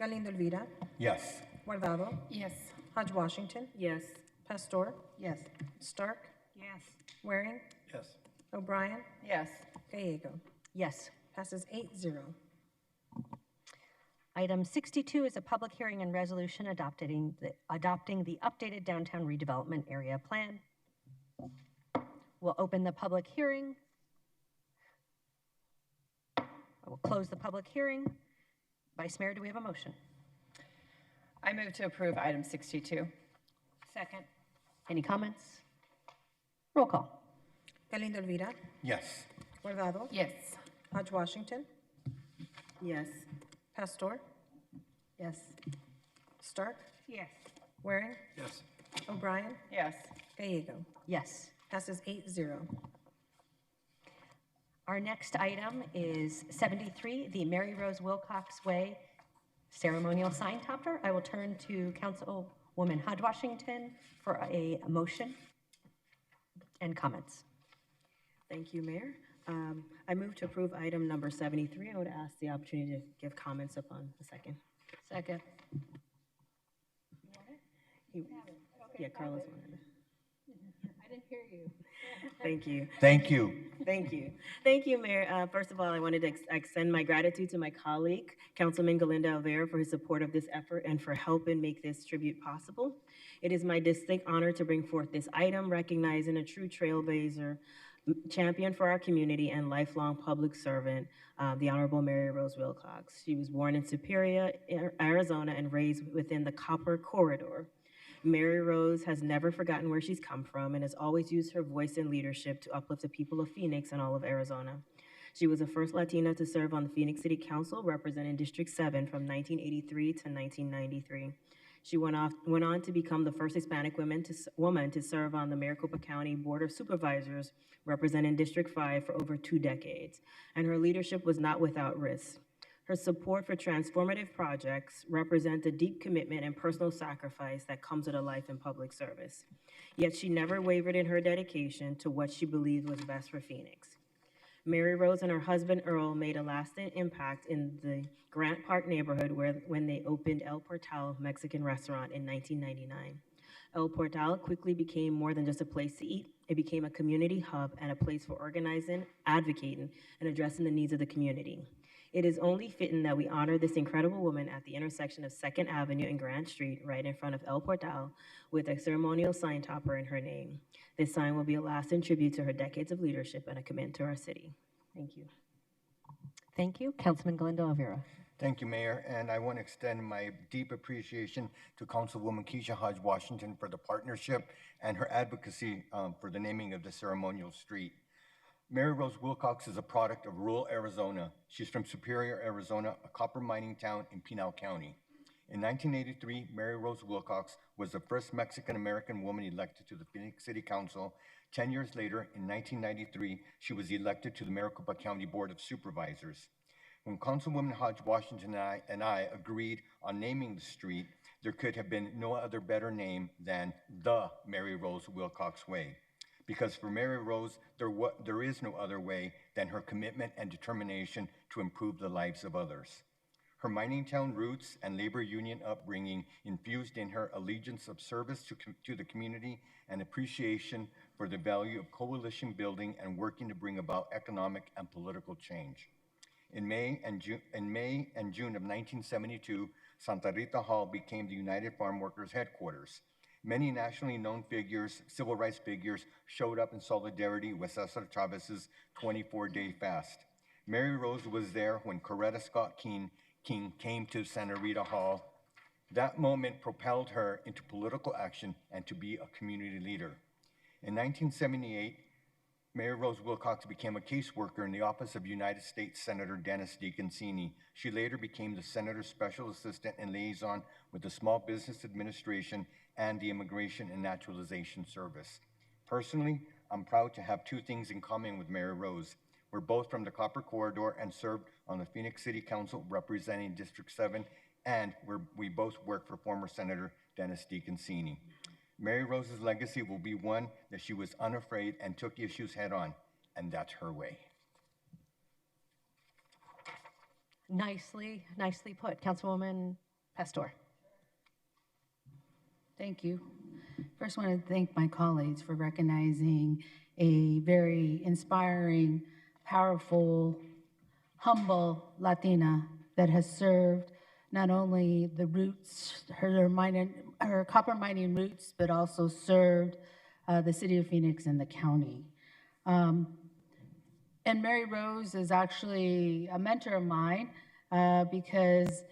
Galindo Elvira. Yes. Guardado. Yes. Hodge Washington. Yes. Pastor. Yes. Stark. Yes. Waring. Yes. O'Brien. Yes. Gallego. Yes. Passes 8-0. Item 62 is a public hearing and resolution adopting the updated downtown redevelopment area plan. We'll open the public hearing. I will close the public hearing. Vice Mayor, do we have a motion? I move to approve item 62. Second. Any comments? Roll call. Galindo Elvira, Yes. Guardado, Yes. Hodge Washington, Yes. Pastor, Yes. Stark, Yes. Waring, Yes. O'Brien? Yes. Gallego. Yes. Passes 8-0. Our next item is 73, the Mary Rose Wilcox Way ceremonial sign topper. I will turn to Councilwoman Hodge Washington for a motion and comments. Thank you, Mayor. I move to approve item number 73. I would ask the opportunity to give comments upon a second. Second. Yeah, Carlos wanted it. I didn't hear you. Thank you. Thank you. Thank you. Thank you, Mayor. First of all, I wanted to extend my gratitude to my colleague, Councilman Galindo Elvira, for his support of this effort and for helping make this tribute possible. It is my distinct honor to bring forth this item, recognizing a true trailblazer, champion for our community, and lifelong public servant, the Honorable Mary Rose Wilcox. She was born in Superior, Arizona, and raised within the Copper Corridor. Mary Rose has never forgotten where she's come from and has always used her voice and leadership to uplift the people of Phoenix and all of Arizona. She was the first Latina to serve on the Phoenix City Council, representing District 7 from 1983 to 1993. She went on to become the first Hispanic woman to serve on the Maricopa County Board of Supervisors, representing District 5 for over 2 decades, and her leadership was not without risk. Her support for transformative projects represents a deep commitment and personal sacrifice that comes with a life in public service. Yet she never wavered in her dedication to what she believed was best for Phoenix. Mary Rose and her husband Earl made a lasting impact in the Grant Park neighborhood when they opened El Portal Mexican restaurant in 1999. El Portal quickly became more than just a place to eat. It became a community hub and a place for organizing, advocating, and addressing the needs of the community. It is only fitting that we honor this incredible woman at the intersection of 2nd Avenue and Grant Street, right in front of El Portal, with a ceremonial sign topper in her name. This sign will be a lasting tribute to her decades of leadership and a commitment to our city. Thank you. Thank you. Councilman Galindo Elvira. Thank you, Mayor, and I want to extend my deep appreciation to Councilwoman Keisha Hodge Washington for the partnership and her advocacy for the naming of the ceremonial street. Mary Rose Wilcox is a product of rural Arizona. She's from Superior, Arizona, a copper mining town in Pinal County. In 1983, Mary Rose Wilcox was the first Mexican-American woman elected to the Phoenix City Council. 10 years later, in 1993, she was elected to the Maricopa County Board of Supervisors. When Councilwoman Hodge Washington and I agreed on naming the street, there could have been no other better name than the Mary Rose Wilcox Way. Because for Mary Rose, there is no other way than her commitment and determination to improve the lives of others. Her mining town roots and labor union upbringing infused in her allegiance of service to the community and appreciation for the value of coalition building and working to bring about economic and political change. In May and June of 1972, Santa Rita Hall became the United Farm Workers headquarters. Many nationally known figures, civil rights figures, showed up in solidarity with Cesar Chavez's 24-day fast. Mary Rose was there when Coretta Scott King came to Santa Rita Hall. That moment propelled her into political action and to be a community leader. In 1978, Mary Rose Wilcox became a caseworker in the office of United States Senator Dennis DeConcini. She later became the Senator's special assistant and liaison with the Small Business Administration and the Immigration and Naturalization Service. Personally, I'm proud to have 2 things in common with Mary Rose. We're both from the Copper Corridor and served on the Phoenix City Council representing District 7, and we both work for former Senator Dennis DeConcini. Mary Rose's legacy will be one that she was unafraid and took issues head on, and that's her way. Nicely put. Councilwoman Pastor. Thank you. First, I want to thank my colleagues for recognizing a very inspiring, powerful, humble Latina that has served not only the roots, her copper mining roots, but also served the city of Phoenix and the county. And Mary Rose is actually a mentor of mine because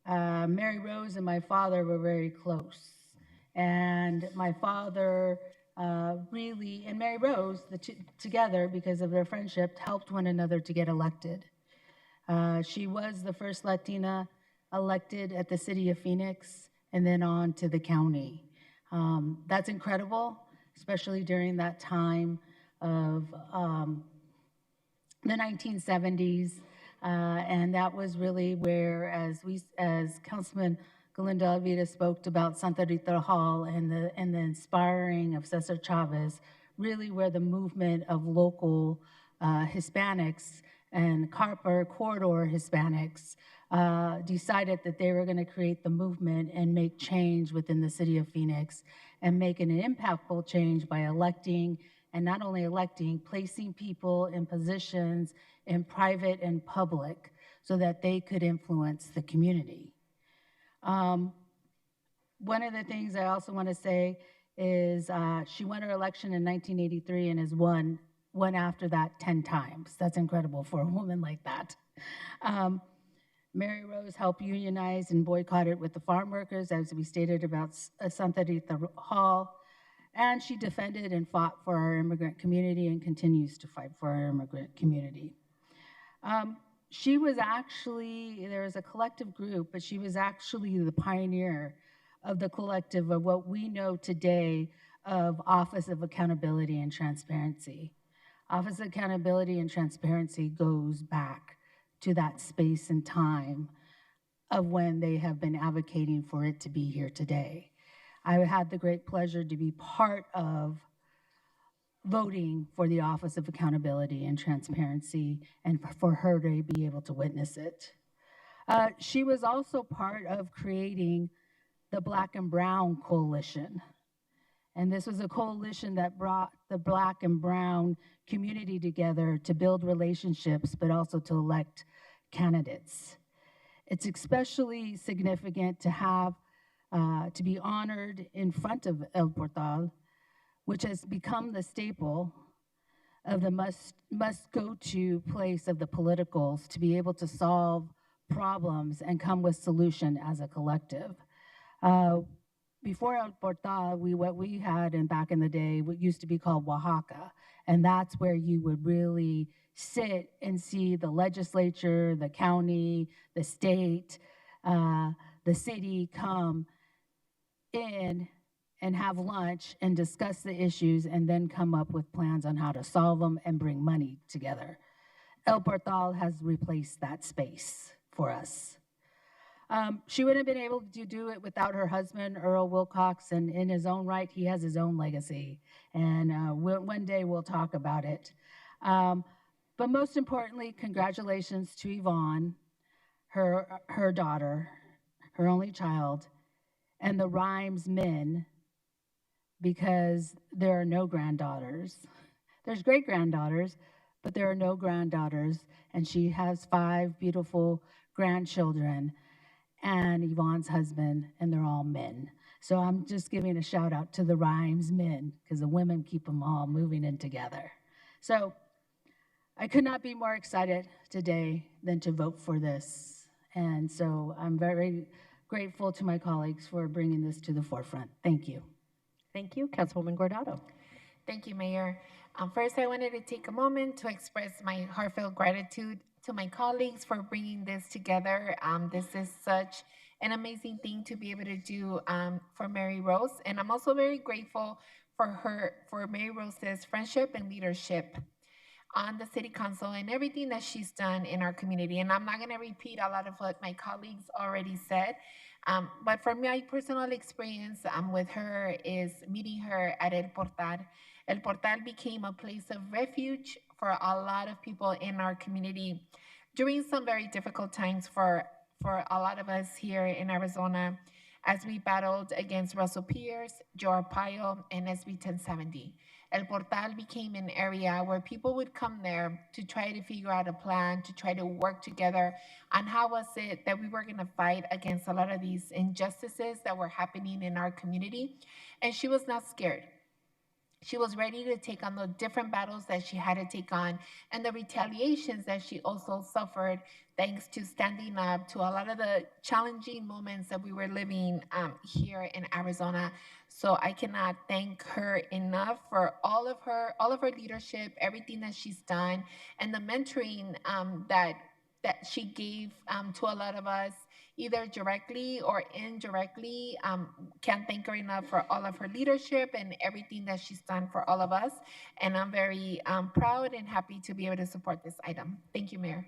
Mary Rose and my father were very close. And my father really, and Mary Rose, together, because of their friendship, helped one another to get elected. She was the first Latina elected at the city of Phoenix and then on to the county. That's incredible, especially during that time of the 1970s. And that was really where, as Councilman Galindo Alvira spoke about Santa Rita Hall and the inspiring of Cesar Chavez, really where the movement of local Hispanics and corridor Hispanics decided that they were going to create the movement and make change within the city of Phoenix and making an impactful change by electing, and not only electing, placing people in positions in private and public so that they could influence the community. One of the things I also want to say is she won her election in 1983 and has won after that 10 times. That's incredible for a woman like that. Mary Rose helped unionize and boycotted with the farm workers, as we stated about Santa Rita Hall. And she defended and fought for our immigrant community and continues to fight for our immigrant community. She was actually, there was a collective group, but she was actually the pioneer of the collective of what we know today of Office of Accountability and Transparency. Office of Accountability and Transparency goes back to that space and time of when they have been advocating for it to be here today. I had the great pleasure to be part of voting for the Office of Accountability and Transparency and for her to be able to witness it. She was also part of creating the Black and Brown Coalition. And this was a coalition that brought the Black and Brown community together to build relationships, but also to elect candidates. It's especially significant to have, to be honored in front of El Portal, which has become the staple of the must-go-to place of the politicals to be able to solve problems and come with solution as a collective. Before El Portal, what we had in back in the day, what used to be called Oaxaca, and that's where you would really sit and see the legislature, the county, the state, the city come in and have lunch and discuss the issues and then come up with plans on how to solve them and bring money together. El Portal has replaced that space for us. She wouldn't have been able to do it without her husband, Earl Wilcox, and in his own right, he has his own legacy. And one day we'll talk about it. But most importantly, congratulations to Yvonne, her daughter, her only child, and the Rhymes men, because there are no granddaughters. There's great-granddaughters, but there are no granddaughters, and she has 5 beautiful grandchildren, and Yvonne's husband, and they're all men. So I'm just giving a shout out to the Rhymes men, because the women keep them all moving in together. So I could not be more excited today than to vote for this. And so I'm very grateful to my colleagues for bringing this to the forefront. Thank you. Thank you, Councilwoman Guardado. Thank you, Mayor. First, I wanted to take a moment to express my heartfelt gratitude to my colleagues for bringing this together. This is such an amazing thing to be able to do for Mary Rose. And I'm also very grateful for Mary Rose's friendship and leadership on the city council and everything that she's done in our community. And I'm not gonna repeat a lot of what my colleagues already said, but from my personal experience with her is meeting her at El Portal. El Portal became a place of refuge for a lot of people in our community during some very difficult times for a lot of us here in Arizona as we battled against Russell Pierce, Joe Arpaio, and SB 1070. El Portal became an area where people would come there to try to figure out a plan, to try to work together on how was it that we were gonna fight against a lot of these injustices that were happening in our community. And she was not scared. She was ready to take on the different battles that she had to take on and the retaliations that she also suffered thanks to standing up to a lot of the challenging moments that we were living here in Arizona. So I cannot thank her enough for all of her leadership, everything that she's done, and the mentoring that she gave to a lot of us, either directly or indirectly. Can't thank her enough for all of her leadership and everything that she's done for all of us. And I'm very proud and happy to be able to support this item. Thank you, Mayor.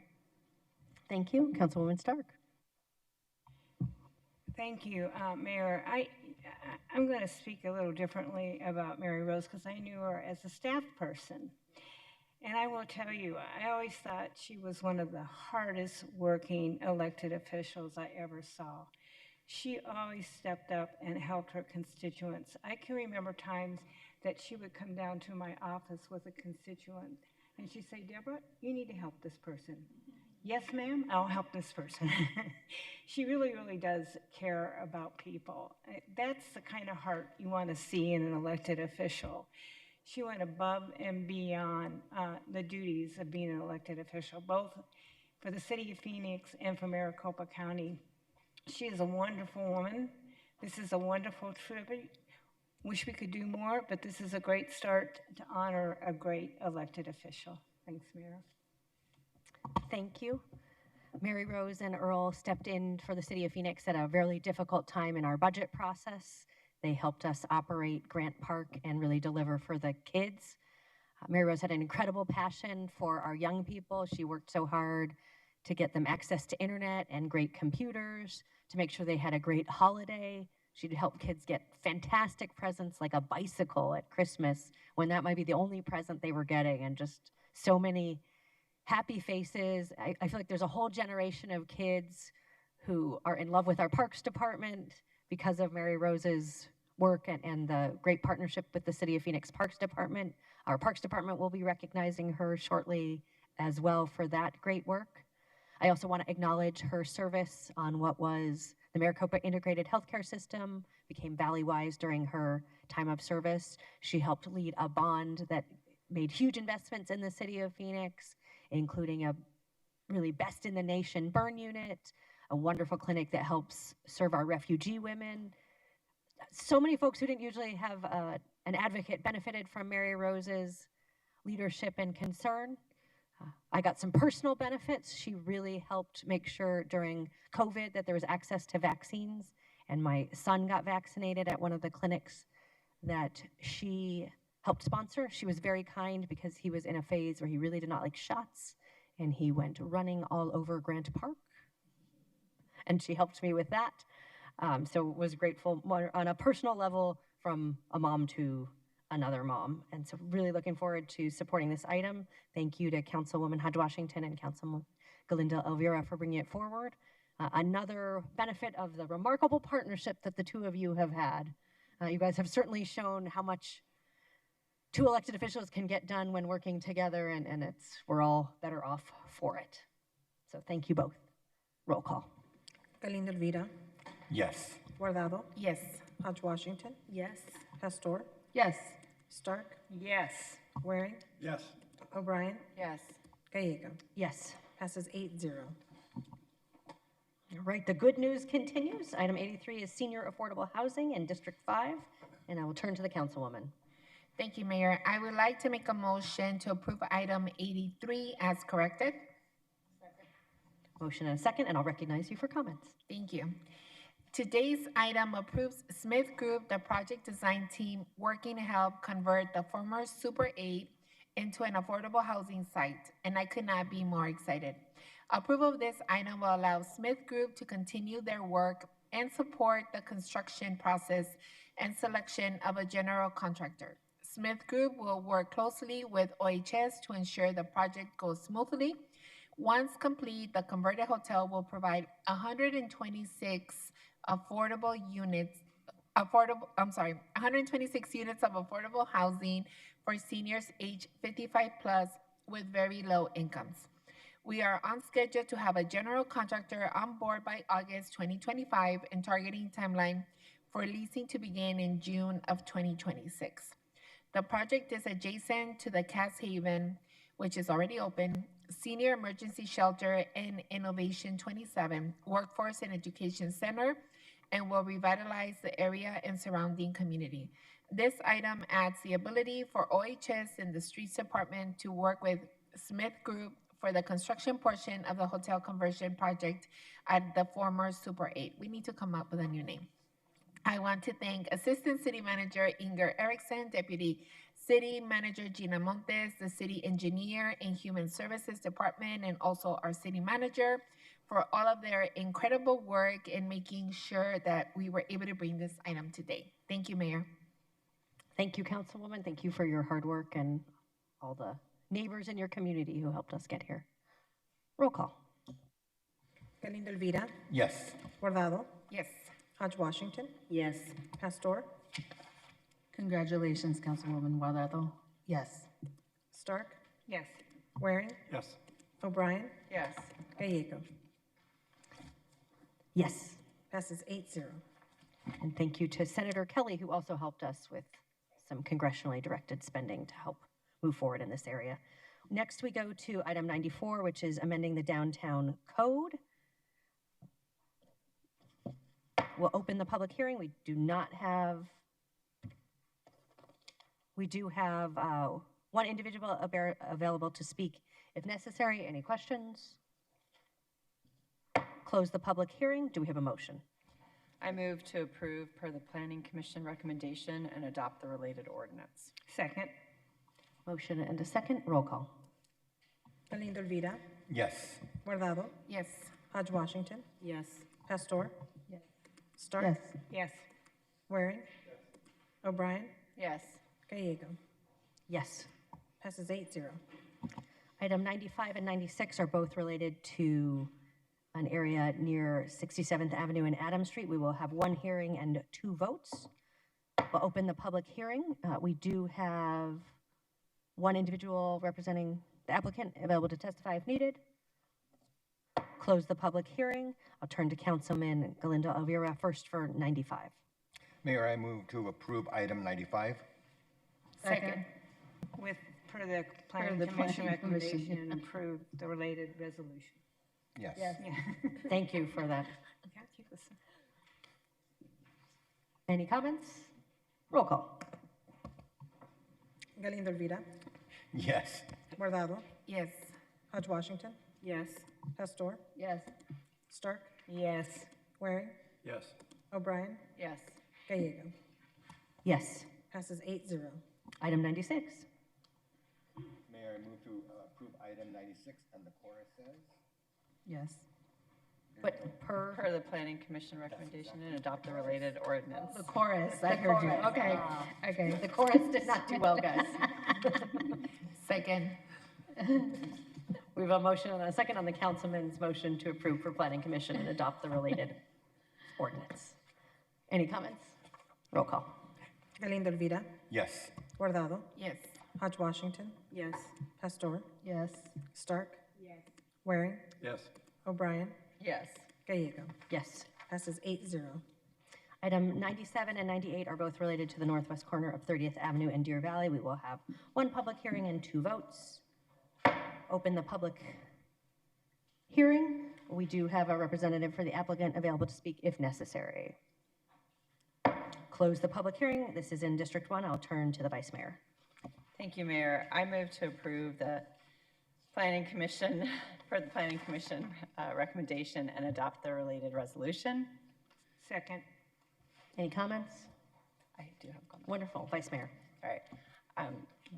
Thank you. Councilwoman Stark. Thank you, Mayor. I'm going to speak a little differently about Mary Rose because I knew her as a staff person. And I will tell you, I always thought she was one of the hardest working elected officials I ever saw. She always stepped up and helped her constituents. I can remember times that she would come down to my office with a constituent and she'd say, Deborah, you need to help this person. Yes, ma'am, I'll help this person. She really, really does care about people. That's the kind of heart you want to see in an elected official. She went above and beyond the duties of being an elected official, both for the city of Phoenix and for Maricopa County. She is a wonderful woman. This is a wonderful tribute. Wish we could do more, but this is a great start to honor a great elected official. Thanks, Mayor. Thank you. Mary Rose and Earl stepped in for the city of Phoenix at a very difficult time in our budget process. They helped us operate Grant Park and really deliver for the kids. Mary Rose had an incredible passion for our young people. She worked so hard to get them access to internet and great computers, to make sure they had a great holiday. She'd help kids get fantastic presents like a bicycle at Christmas when that might be the only present they were getting, and just so many happy faces. I feel like there's a whole generation of kids who are in love with our Parks Department because of Mary Rose's work and the great partnership with the City of Phoenix Parks Department. Our Parks Department will be recognizing her shortly as well for that great work. I also want to acknowledge her service on what was the Maricopa Integrated Healthcare System, became Valleywise during her time of service. She helped lead a bond that made huge investments in the City of Phoenix, including a really best in the nation burn unit, a wonderful clinic that helps serve our refugee women. So many folks who didn't usually have an advocate benefited from Mary Rose's leadership and concern. I got some personal benefits. She really helped make sure during COVID that there was access to vaccines, and my son got vaccinated at one of the clinics that she helped sponsor. She was very kind because he was in a phase where he really did not like shots, and he went running all over Grant Park, and she helped me with that. So was grateful more on a personal level from a mom to another mom. And so really looking forward to supporting this item. Thank you to Councilwoman Hodge Washington and Councilwoman Galindo Elvira for bringing it forward. Another benefit of the remarkable partnership that the two of you have had. You guys have certainly shown how much two elected officials can get done when working together, and we're all better off for it. So thank you both. Roll call. Galindo Elvira. Yes. Guardado. Yes. Hodge Washington. Yes. Pastor. Yes. Stark. Yes. Waring. Yes. O'Brien. Yes. Gallego. Yes. Passes 8-0. All right, the good news continues. Item 83 is senior affordable housing in District 5, and I will turn to the councilwoman. Thank you, Mayor. I would like to make a motion to approve item 83 as corrected. Motion and a second, and I'll recognize you for comments. Thank you. Today's item approves Smith Group, the project design team, working to help convert the former Super 8 into an affordable housing site, and I could not be more excited. Approval of this item will allow Smith Group to continue their work and support the construction process and selection of a general contractor. Smith Group will work closely with OHS to ensure the project goes smoothly. Once complete, the converted hotel will provide 126 126 units of affordable housing for seniors age 55 plus with very low incomes. We are on schedule to have a general contractor on board by August 2025 and targeting timeline for leasing to begin in June of 2026. The project is adjacent to the Cass Haven, which is already open, Senior Emergency Shelter and Innovation 27 Workforce and Education Center, and will revitalize the area and surrounding community. This item adds the ability for OHS and the Streets Department to work with Smith Group for the construction portion of the hotel conversion project at the former Super 8. We need to come up with a new name. I want to thank Assistant City Manager Inger Erickson, Deputy City Manager Gina Montes, the City Engineer and Human Services Department, and also our City Manager for all of their incredible work in making sure that we were able to bring this item today. Thank you, Mayor. Thank you, Councilwoman. Thank you for your hard work and all the neighbors in your community who helped us get here. Roll call. Galindo Elvira. Yes. Guardado. Yes. Hodge Washington. Yes. Pastor. Congratulations, Councilwoman Guardado. Yes. Stark. Yes. Waring. Yes. O'Brien. Yes. Gallego. Yes. Passes 8-0. And thank you to Senator Kelly, who also helped us with some congressionally directed spending to help move forward in this area. Next, we go to item 94, which is amending the downtown code. We'll open the public hearing. We do have one individual available to speak if necessary. Any questions? Close the public hearing. Do we have a motion? I move to approve per the Planning Commission recommendation and adopt the related ordinance. Second. Motion and a second. Roll call. Galindo Elvira. Yes. Guardado. Yes. Hodge Washington. Yes. Pastor. Yes. Stark. Yes. Yes. Waring. O'Brien. Yes. Gallego. Yes. Passes 8-0. Item 95 and 96 are both related to an area near 67th Avenue and Adams Street. We will have one hearing and 2 votes. We'll open the public hearing. We do have one individual representing the applicant available to testify if needed. Close the public hearing. I'll turn to Councilman Galindo Elvira first for 95. Mayor, I move to approve item 95. Second. With per the Planning the Commission Planning Commission. recommendation and approve the related resolution. Yes. Yes. Yeah. Thank you for that. Can't keep this. Any comments? Roll call. Galindo Elvira. Yes. Guardado. Yes. Hodge Washington. Yes. Pastor. Yes. Stark. Yes. Waring. Yes. O'Brien. Yes. Gallego. Yes. Passes 8-0. Item 96. Mayor, I move to approve item 96, and the chorus says? Yes. But per Per the Planning Commission recommendation and adopt the related ordinance. The chorus, I heard you. Okay, okay. the chorus did not do well, guys. Second. We have a motion and a second on the councilman's motion to approve for Planning Commission and adopt the related ordinance. Any comments? Roll call. Galindo Elvira. Yes. Guardado. Yes. Hodge Washington. Yes. Pastor. Yes. Stark. Yes. Waring. Yes. O'Brien. Yes. Gallego. Yes. Passes 8-0. Item 97 and 98 are both related to the northwest corner of 30th Avenue and Deer Valley. We will have one public hearing and 2 votes. Open the public hearing. We do have a representative for the applicant available to speak if necessary. Close the public hearing. This is in District 1. I'll turn to the Vice Mayor. Thank you, Mayor. I move to approve the Planning Commission, for the Planning Commission recommendation and adopt the related resolution. Second. Any comments? I do have comments. Wonderful. Vice Mayor. All right.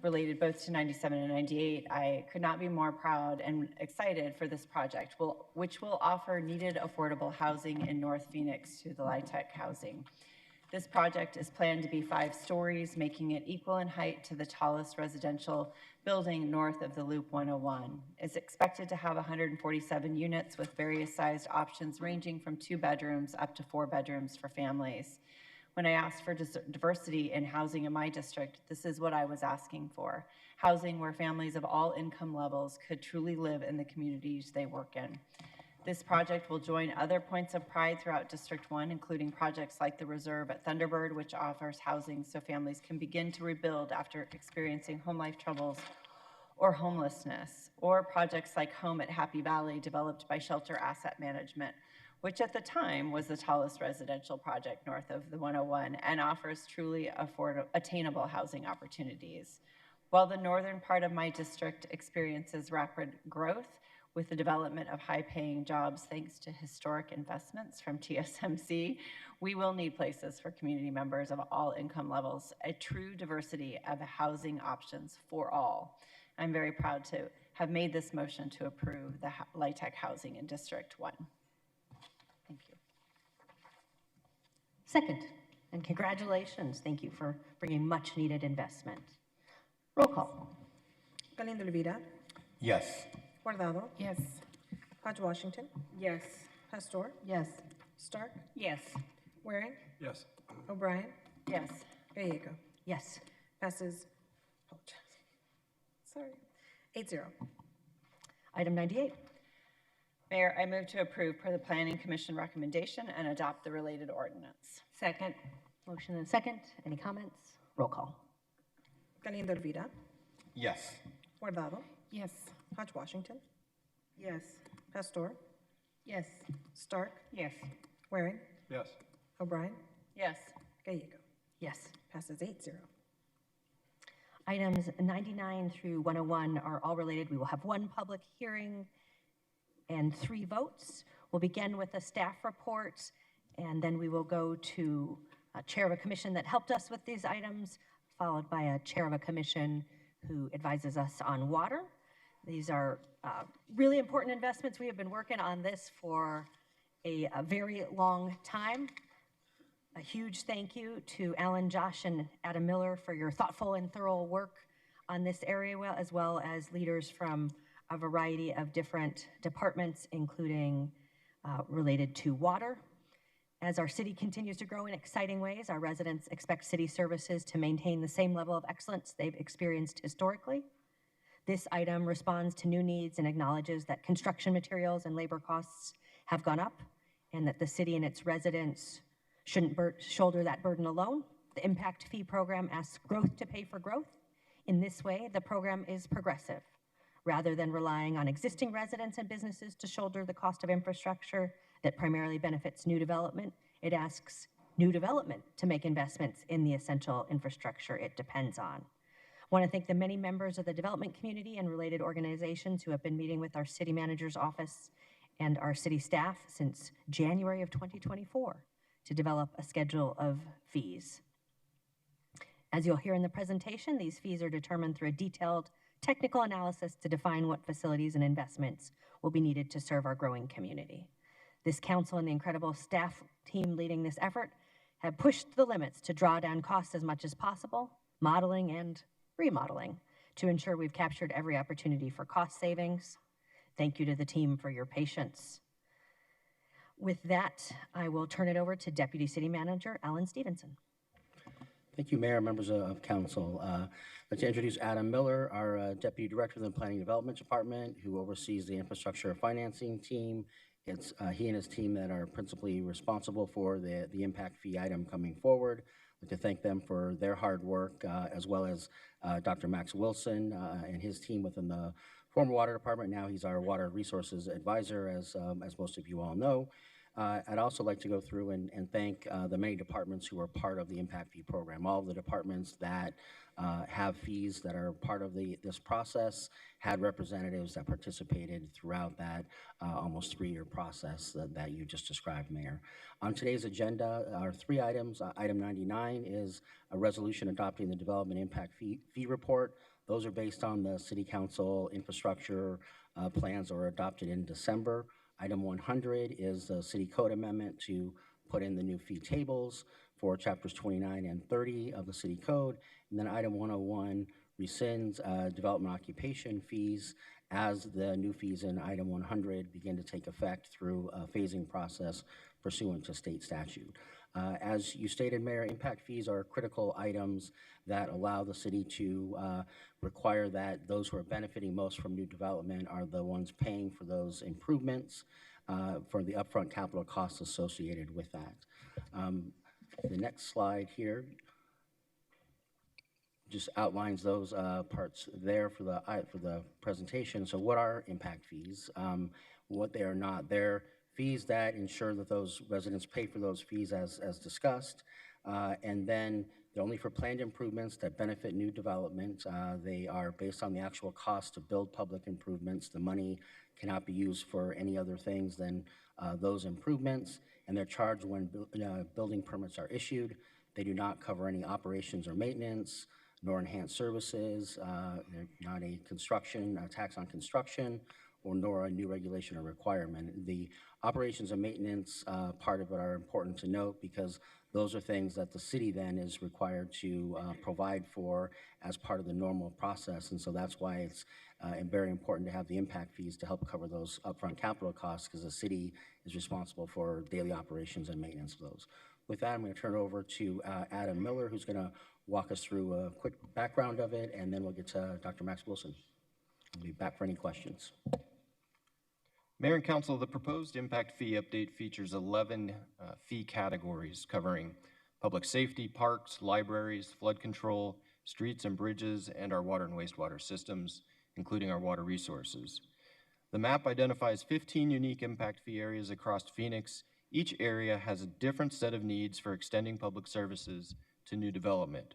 Related both to 97 and 98, I could not be more proud and excited for this project, which will offer needed affordable housing in North Phoenix to the LIHTC housing. This project is planned to be 5 stories, making it equal in height to the tallest residential building north of the Loop 101. It's expected to have 147 units with various sized options ranging from 2 bedrooms up to 4 bedrooms for families. When I asked for diversity in housing in my district, this is what I was asking for. Housing where families of all income levels could truly live in the communities they work in. This project will join other points of pride throughout District 1, including projects like the Reserve at Thunderbird, which offers housing so families can begin to rebuild after experiencing home life troubles or homelessness, or projects like Home at Happy Valley, developed by Shelter Asset Management, which at the time was the tallest residential project north of the 101 and offers truly attainable housing opportunities. While the northern part of my district experiences rapid growth with the development of high-paying jobs thanks to historic investments from TSMC, we will need places for community members of all income levels, a true diversity of housing options for all. I'm very proud to have made this motion to approve the LIHTC housing in District 1. Thank you. Second, and congratulations. Thank you for bringing much needed investment. Roll call. Galindo Elvira. Yes. Guardado. Yes. Hodge Washington. Yes. Pastor. Yes. Stark. Yes. Waring. Yes. O'Brien. Yes. Gallego. Yes. Passes. Sorry. 8-0. Item 98. Mayor, I move to approve per the Planning Commission recommendation and adopt the related ordinance. Second. Motion and a second. Any comments? Roll call. Galindo Elvira. Yes. Guardado. Yes. Hodge Washington. Yes. Pastor. Yes. Stark. Yes. Waring. Yes. O'Brien. Yes. Gallego. Yes. Passes 8-0. Items 99 through 101 are all related. We will have one public hearing and 3 votes. We'll begin with a staff report, and then we will go to a chair of a commission that helped us with these items, followed by a chair of a commission who advises us on water. These are really important investments. We have been working on this for a very long time. A huge thank you to Alan, Josh, and Adam Miller for your thoughtful and thorough work on this area, as well as leaders from a variety of different departments, including related to water. As our city continues to grow in exciting ways, our residents expect city services to maintain the same level of excellence they've experienced historically. This item responds to new needs and acknowledges that construction materials and labor costs have gone up, and that the city and its residents shouldn't shoulder that burden alone. The impact fee program asks growth to pay for growth. In this way, the program is progressive. Rather than relying on existing residents and businesses to shoulder the cost of infrastructure that primarily benefits new development, it asks new development to make investments in the essential infrastructure it depends on. I want to thank the many members of the development community and related organizations who have been meeting with our city manager's office and our city staff since January of 2024 to develop a schedule of fees. As you'll hear in the presentation, these fees are determined through a detailed technical analysis to define what facilities and investments will be needed to serve our growing community. This council and the incredible staff team leading this effort have pushed the limits to draw down costs as much as possible, modeling and remodeling, to ensure we've captured every opportunity for cost savings. Thank you to the team for your patience. With that, I will turn it over to Deputy City Manager Alan Stevenson. Thank you, Mayor, members of council. I'd like to introduce Adam Miller, our Deputy Director of the Planning and Development Department, who oversees the infrastructure financing team. It's he and his team that are principally responsible for the impact fee item coming forward. I'd like to thank them for their hard work, as well as Dr. Max Wilson and his team within the former Water Department. Now he's our Water Resources Advisor, as most of you all know. I'd also like to go through and thank the many departments who are part of the impact fee program. All of the departments that have fees that are part of this process had representatives that participated throughout that almost 3-year process that you just described, Mayor. On today's agenda are 3 items. Item 99 is a resolution adopting the development impact fee report. Those are based on the City Council infrastructure plans that were adopted in December. Item 100 is the City Code Amendment to put in the new fee tables for chapters 29 and 30 of the City Code. And then item 101 rescinds development occupation fees as the new fees in item 100 begin to take effect through a phasing process pursuant to state statute. As you stated, Mayor, impact fees are critical items that allow the city to require that those who are benefiting most from new development are the ones paying for those improvements. for the upfront capital costs associated with that. The next slide here just outlines those parts there for the presentation. So what are impact fees? What they are not. They're fees that ensure that those residents pay for those fees as discussed. And then they're only for planned improvements that benefit new development. They are based on the actual cost to build public improvements. The money cannot be used for any other things than those improvements, and they're charged when building permits are issued. They do not cover any operations or maintenance, nor enhanced services. They're not a tax on construction, or nor a new regulation or requirement. The operations and maintenance part of it are important to note because those are things that the city then is required to provide for as part of the normal process. And so that's why it's very important to have the impact fees to help cover those upfront capital costs, because the city is responsible for daily operations and maintenance of those. With that, I'm going to turn it over to Adam Miller, who's going to walk us through a quick background of it, and then we'll get to Dr. Max Wilson. I'll be back for any questions. Mayor and Council, the proposed impact fee update features 11 fee categories covering public safety, parks, libraries, flood control, streets and bridges, and our water and wastewater systems, including our water resources. The map identifies 15 unique impact fee areas across Phoenix. Each area has a different set of needs for extending public services to new development.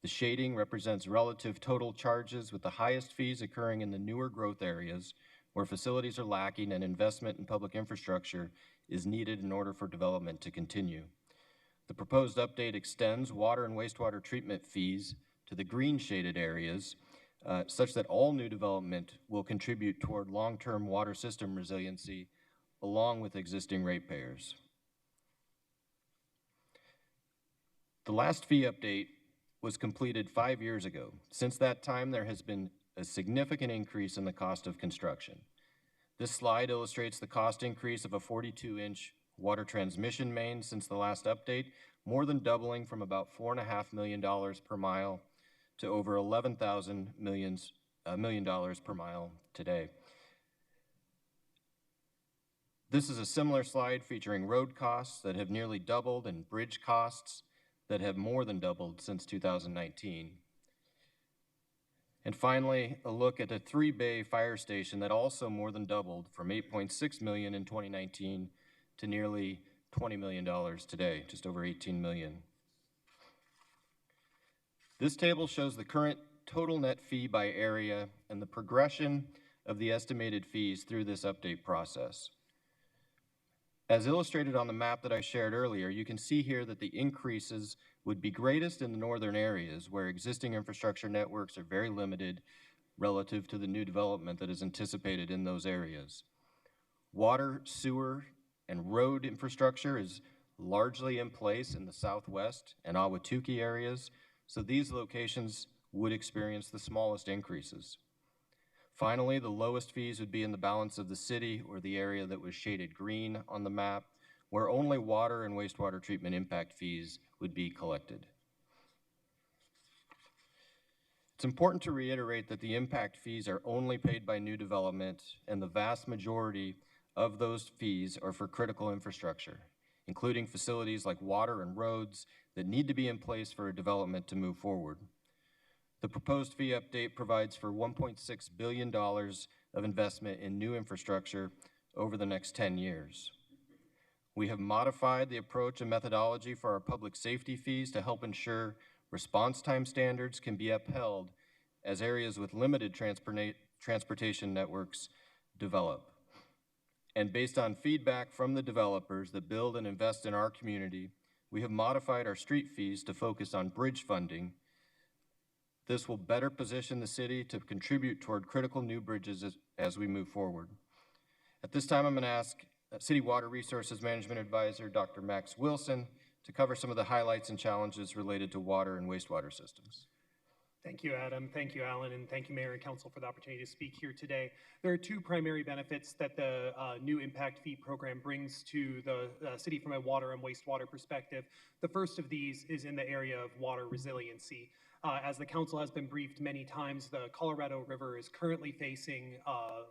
The shading represents relative total charges, with the highest fees occurring in the newer growth areas where facilities are lacking and investment in public infrastructure is needed in order for development to continue. The proposed update extends water and wastewater treatment fees to the green shaded areas, such that all new development will contribute toward long-term water system resiliency along with existing ratepayers. The last fee update was completed 5 years ago. Since that time, there has been a significant increase in the cost of construction. This slide illustrates the cost increase of a 42-inch water transmission main since the last update, more than doubling from about $4.5 million per mile to over $11,000 million per mile today. This is a similar slide featuring road costs that have nearly doubled and bridge costs that have more than doubled since 2019. And finally, a look at a 3-bay fire station that also more than doubled from $8.6 million in 2019 to nearly $20 million today, just over $18 million. This table shows the current total net fee by area and the progression of the estimated fees through this update process. As illustrated on the map that I shared earlier, you can see here that the increases would be greatest in the northern areas where existing infrastructure networks are very limited relative to the new development that is anticipated in those areas. Water, sewer, and road infrastructure is largely in place in the southwest and Ahwatukee areas, so these locations would experience the smallest increases. Finally, the lowest fees would be in the balance of the city or the area that was shaded green on the map, where only water and wastewater treatment impact fees would be collected. It's important to reiterate that the impact fees are only paid by new development, and the vast majority of those fees are for critical infrastructure, including facilities like water and roads that need to be in place for a development to move forward. The proposed fee update provides for $1.6 billion of investment in new infrastructure over the next 10 years. We have modified the approach and methodology for our public safety fees to help ensure response time standards can be upheld as areas with limited transportation networks develop. And based on feedback from the developers that build and invest in our community, we have modified our street fees to focus on bridge funding. This will better position the city to contribute toward critical new bridges as we move forward. At this time, I'm going to ask City Water Resources Management Advisor, Dr. Max Wilson, to cover some of the highlights and challenges related to water and wastewater systems. Thank you, Adam. Thank you, Alan, and thank you, Mayor and Council, for the opportunity to speak here today. There are two primary benefits that the new impact fee program brings to the city from a water and wastewater perspective. The first of these is in the area of water resiliency. As the council has been briefed many times, the Colorado River is currently facing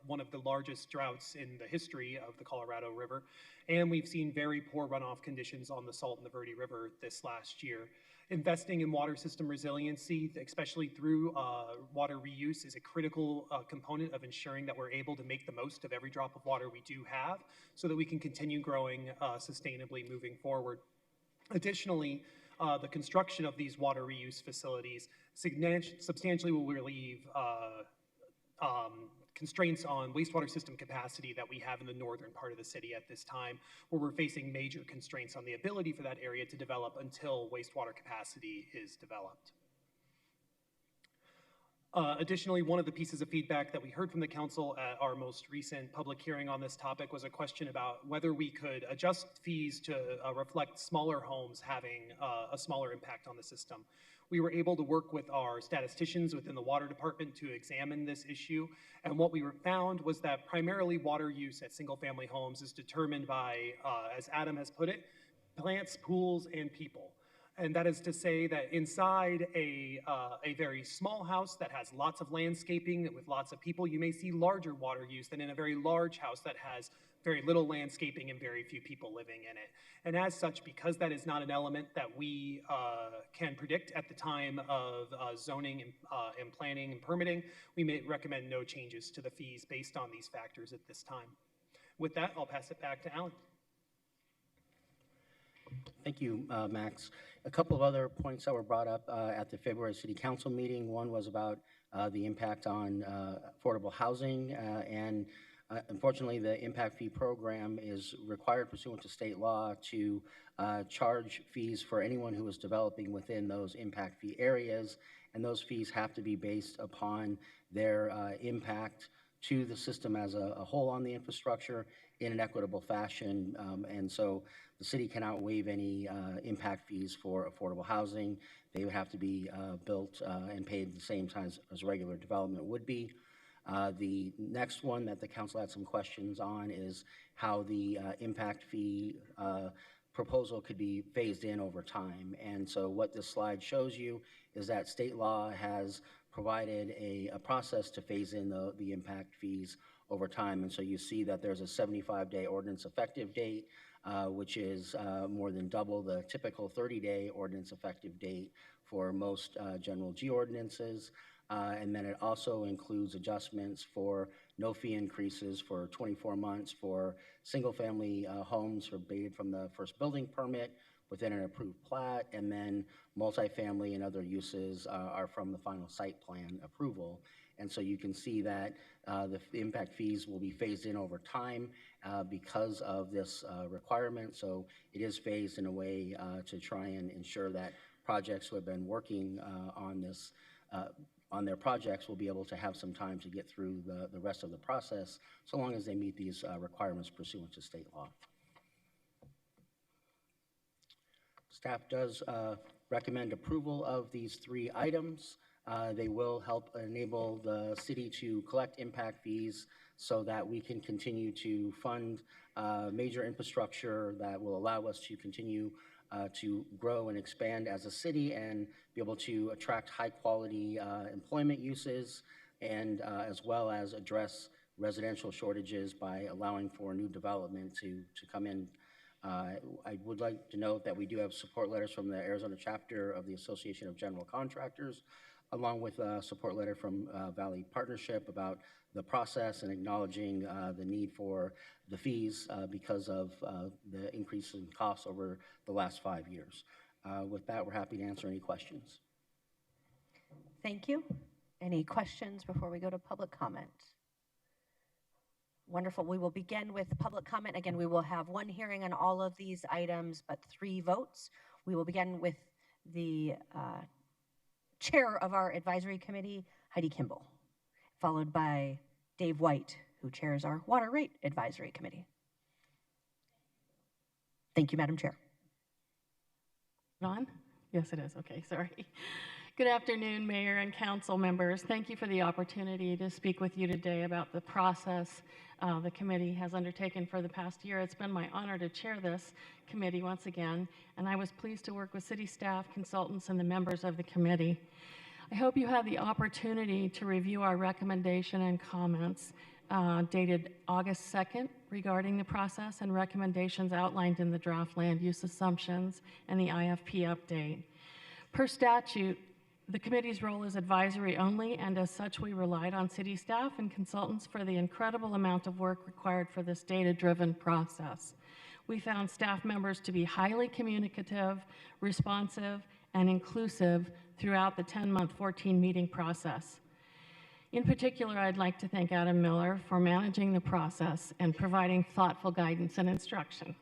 one of the largest droughts in the history of the Colorado River, and we've seen very poor runoff conditions on the Salt and the Verde River this last year. Investing in water system resiliency, especially through water reuse, is a critical component of ensuring that we're able to make the most of every drop of water we do have so that we can continue growing sustainably moving forward. Additionally, the construction of these water reuse facilities substantially will relieve constraints on wastewater system capacity that we have in the northern part of the city at this time, where we're facing major constraints on the ability for that area to develop until wastewater capacity is developed. Additionally, one of the pieces of feedback that we heard from the council at our most recent public hearing on this topic was a question about whether we could adjust fees to reflect smaller homes having a smaller impact on the system. We were able to work with our statisticians within the water department to examine this issue, and what we found was that primarily water use at single-family homes is determined by, as Adam has put it, plants, pools, and people. And that is to say that inside a very small house that has lots of landscaping with lots of people, you may see larger water use than in a very large house that has very little landscaping and very few people living in it. And as such, because that is not an element that we can predict at the time of zoning and planning and permitting, we may recommend no changes to the fees based on these factors at this time. With that, I'll pass it back to Alan. Thank you, Max. A couple of other points that were brought up at the February City Council meeting. One was about the impact on affordable housing, and unfortunately, the impact fee program is required pursuant to state law to charge fees for anyone who is developing within those impact fee areas, and those fees have to be based upon their impact to the system as a whole on the infrastructure in an equitable fashion, and so the city cannot waive any impact fees for affordable housing. They would have to be built and paid the same time as regular development would be. The next one that the council had some questions on is how the impact fee proposal could be phased in over time. And so what this slide shows you is that state law has provided a process to phase in the impact fees over time. And so you see that there's a 75-day ordinance effective date, which is more than double the typical 30-day ordinance effective date for most general G ordinances. And then it also includes adjustments for no fee increases for 24 months for single-family homes abated from the first building permit within an approved plat, and then multifamily and other uses are from the final site plan approval. And so you can see that the impact fees will be phased in over time because of this requirement. So it is phased in a way to try and ensure that projects who have been working on this on their projects will be able to have some time to get through the rest of the process, so long as they meet these requirements pursuant to state law. Staff does recommend approval of these three items. They will help enable the city to collect impact fees so that we can continue to fund major infrastructure that will allow us to continue to grow and expand as a city and be able to attract high quality employment uses, and as well as address residential shortages by allowing for new development to come in. I would like to note that we do have support letters from the Arizona chapter of the Association of General Contractors, along with a support letter from Valley Partnership about the process and acknowledging the need for the fees because of the increase in costs over the last 5 years. With that, we're happy to answer any questions. Thank you. Any questions before we go to public comment? Wonderful. We will begin with public comment. Again, we will have one hearing on all of these items, but 3 votes. We will begin with the chair of our advisory committee, Heidi Kimball, followed by Dave White, who chairs our water rate advisory committee. Thank you, Madam Chair. On? Yes, it is. Okay, sorry. Good afternoon, Mayor and council members. Thank you for the opportunity to speak with you today about the process the committee has undertaken for the past year. It's been my honor to chair this committee once again, and I was pleased to work with city staff, consultants, and the members of the committee. I hope you had the opportunity to review our recommendation and comments dated August 2nd regarding the process and recommendations outlined in the draft land use assumptions and the IFP update. Per statute, the committee's role is advisory only, and as such, we relied on city staff and consultants for the incredible amount of work required for this data-driven process. We found staff members to be highly communicative, responsive, and inclusive throughout the 10-month 14-meeting process. In particular, I'd like to thank Adam Miller for managing the process and providing thoughtful guidance and instruction.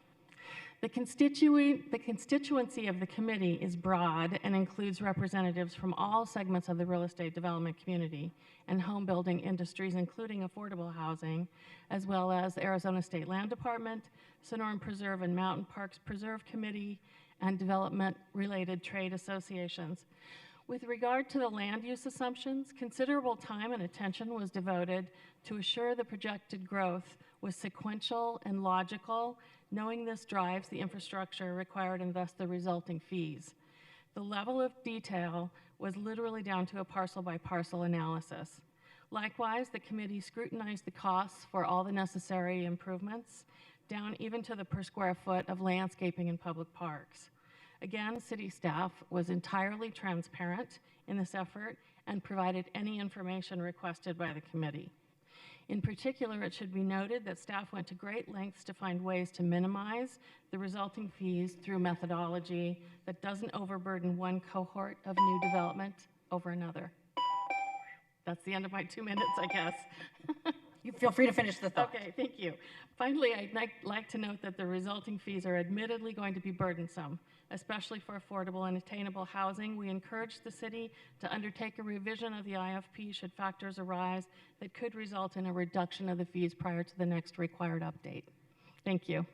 The constituency of the committee is broad and includes representatives from all segments of the real estate development community and home building industries, including affordable housing, as well as the Arizona State Land Department, Sonoran Preserve and Mountain Parks Preserve Committee, and development-related trade associations. With regard to the land use assumptions, considerable time and attention was devoted to assure the projected growth was sequential and logical, knowing this drives the infrastructure required and thus the resulting fees. The level of detail was literally down to a parcel-by-parcel analysis. Likewise, the committee scrutinized the costs for all the necessary improvements, down even to the per square foot of landscaping in public parks. Again, city staff was entirely transparent in this effort and provided any information requested by the committee. In particular, it should be noted that staff went to great lengths to find ways to minimize the resulting fees through methodology that doesn't overburden one cohort of new development over another. That's the end of my 2 minutes, I guess. You feel free to finish the thought. Okay, thank you. Finally, I'd like to note that the resulting fees are admittedly going to be burdensome, especially for affordable and attainable housing. We encourage the city to undertake a revision of the IFP should factors arise that could result in a reduction of the fees prior to the next required update. Thank you.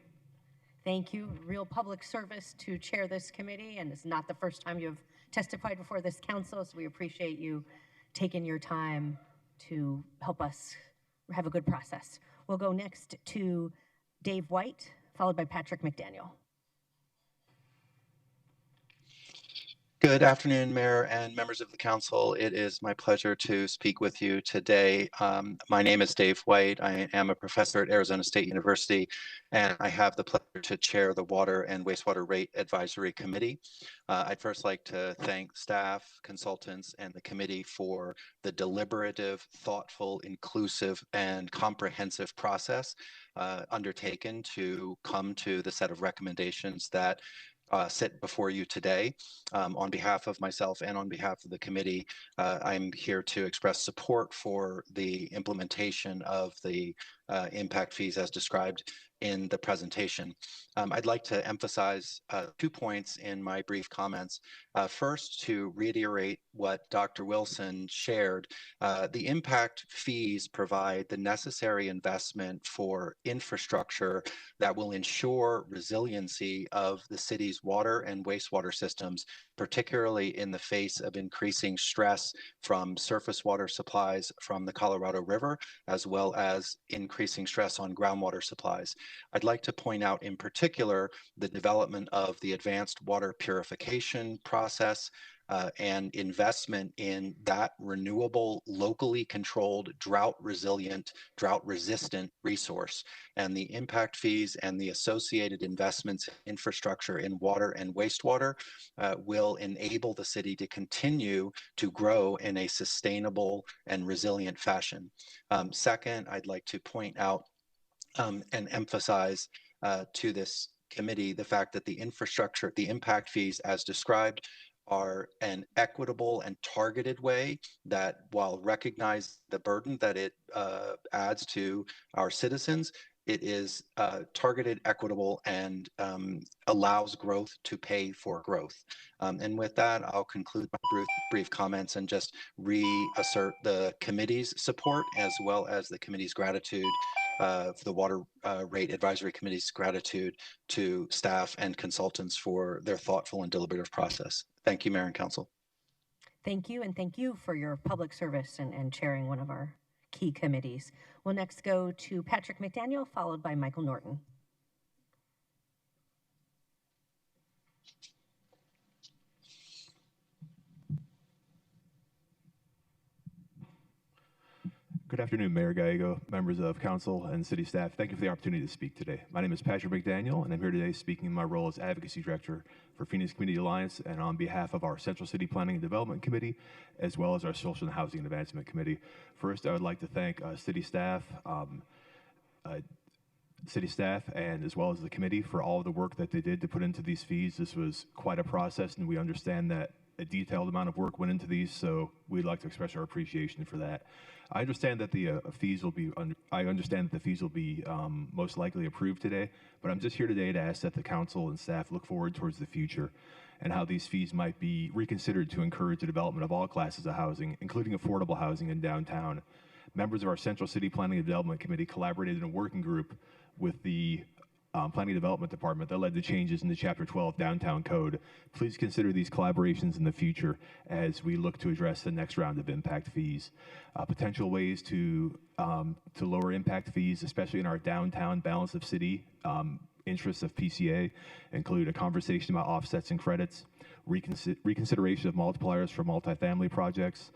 Thank you. Real public service to chair this committee, and it's not the first time you've testified before this council, so we appreciate you taking your time to help us have a good process. We'll go next to Dave White, followed by Patrick McDaniel. Good afternoon, Mayor and members of the council. It is my pleasure to speak with you today. My name is Dave White. I am a professor at Arizona State University, and I have the pleasure to chair the Water and Wastewater Rate Advisory Committee. I'd first like to thank staff, consultants, and the committee for the deliberative, thoughtful, inclusive, and comprehensive process undertaken to come to the set of recommendations that sit before you today. On behalf of myself and on behalf of the committee, I'm here to express support for the implementation of the impact fees as described in the presentation. I'd like to emphasize 2 points in my brief comments. First, to reiterate what Dr. Wilson shared, the impact fees provide the necessary investment for infrastructure that will ensure resiliency of the city's water and wastewater systems, particularly in the face of increasing stress from surface water supplies from the Colorado River, as well as increasing stress on groundwater supplies. I'd like to point out in particular the development of the advanced water purification process and investment in that renewable, locally controlled, drought-resilient, drought-resistant resource. And the impact fees and the associated investments in infrastructure in water and wastewater will enable the city to continue to grow in a sustainable and resilient fashion. Second, I'd like to point out and emphasize to this committee the fact that the infrastructure, the impact fees as described, are an equitable and targeted way that, while recognize the burden that it adds to our citizens, it is targeted, equitable, and allows growth to pay for growth. And with that, I'll conclude my brief comments and just reassert the committee's support as well as the committee's gratitude for the Water Rate Advisory Committee's gratitude to staff and consultants for their thoughtful and deliberative process. Thank you, Mayor and Council. Thank you, and thank you for your public service and chairing one of our key committees. We'll next go to Patrick McDaniel, followed by Michael Norton. Good afternoon, Mayor Gallego, members of council, and city staff. Thank you for the opportunity to speak today. My name is Patrick McDaniel, and I'm here today speaking in my role as Advocacy Director for Phoenix Community Alliance and on behalf of our Central City Planning and Development Committee, as well as our Social and Housing and Advancement Committee. First, I would like to thank city staff, and as well as the committee for all of the work that they did to put into these fees. This was quite a process, and we understand that a detailed amount of work went into these, so we'd like to express our appreciation for that. I understand that the fees will be most likely approved today, but I'm just here today to ask that the council and staff look forward towards the future and how these fees might be reconsidered to encourage the development of all classes of housing, including affordable housing in downtown. Members of our Central City Planning and Development Committee collaborated in a working group with the Planning and Development Department that led to changes in the Chapter 12 Downtown Code. Please consider these collaborations in the future as we look to address the next round of impact fees. Potential ways to lower impact fees, especially in our downtown balance of city interests of PCA, include a conversation about offsets and credits, reconsideration of multipliers for multifamily projects,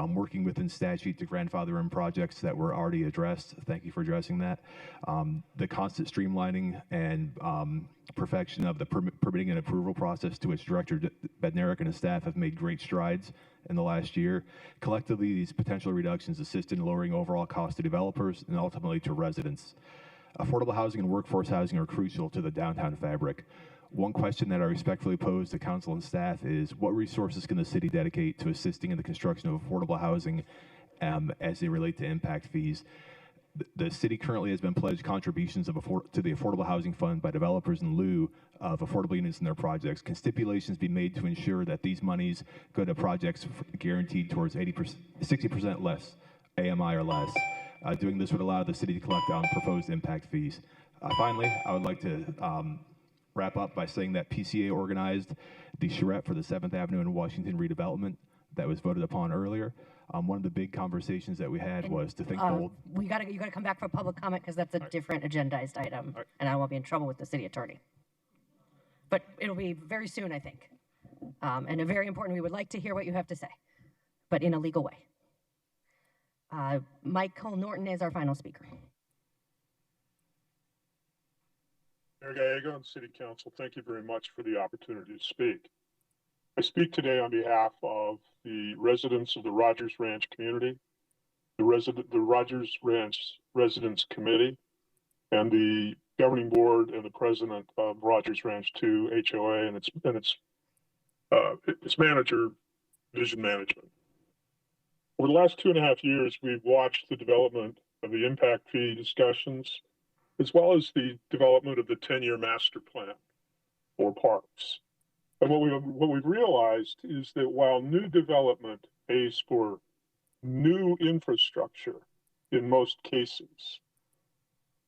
working within statute to grandfather in projects that were already addressed. Thank you for addressing that. The constant streamlining and perfection of the permitting and approval process, to which Director Bednarik and his staff have made great strides in the last year. Collectively, these potential reductions assist in lowering overall cost to developers and ultimately to residents. Affordable housing and workforce housing are crucial to the downtown fabric. One question that I respectfully pose to council and staff is, what resources can the city dedicate to assisting in the construction of affordable housing as they relate to impact fees? The city currently has been pledged contributions to the Affordable Housing Fund by developers in lieu of affordable units in their projects. Can stipulations be made to ensure that these monies go to projects guaranteed towards 60% less AMI or less? Doing this would allow the city to collect on proposed impact fees. Finally, I would like to wrap up by saying that PCA organized the charrette for the 7th Avenue and Washington redevelopment that was voted upon earlier. One of the big conversations that we had was to think bold. You gotta come back for public comment because that's a different agendized item, and I won't be in trouble with the city attorney. But it'll be very soon, I think. And a very important, we would like to hear what you have to say, but in a legal way. Michael Norton is our final speaker. Mayor Gallego and City Council, thank you very much for the opportunity to speak. I speak today on behalf of the residents of the Rogers Ranch community, the Rogers Ranch Residents Committee, and the governing board and the president of Rogers Ranch 2 HOA and its manager, Vision Management. Over the last 2.5 years, we've watched the development of the impact fee discussions, as well as the development of the 10-year master plan for parks. And what we've realized is that while new development pays for new infrastructure in most cases,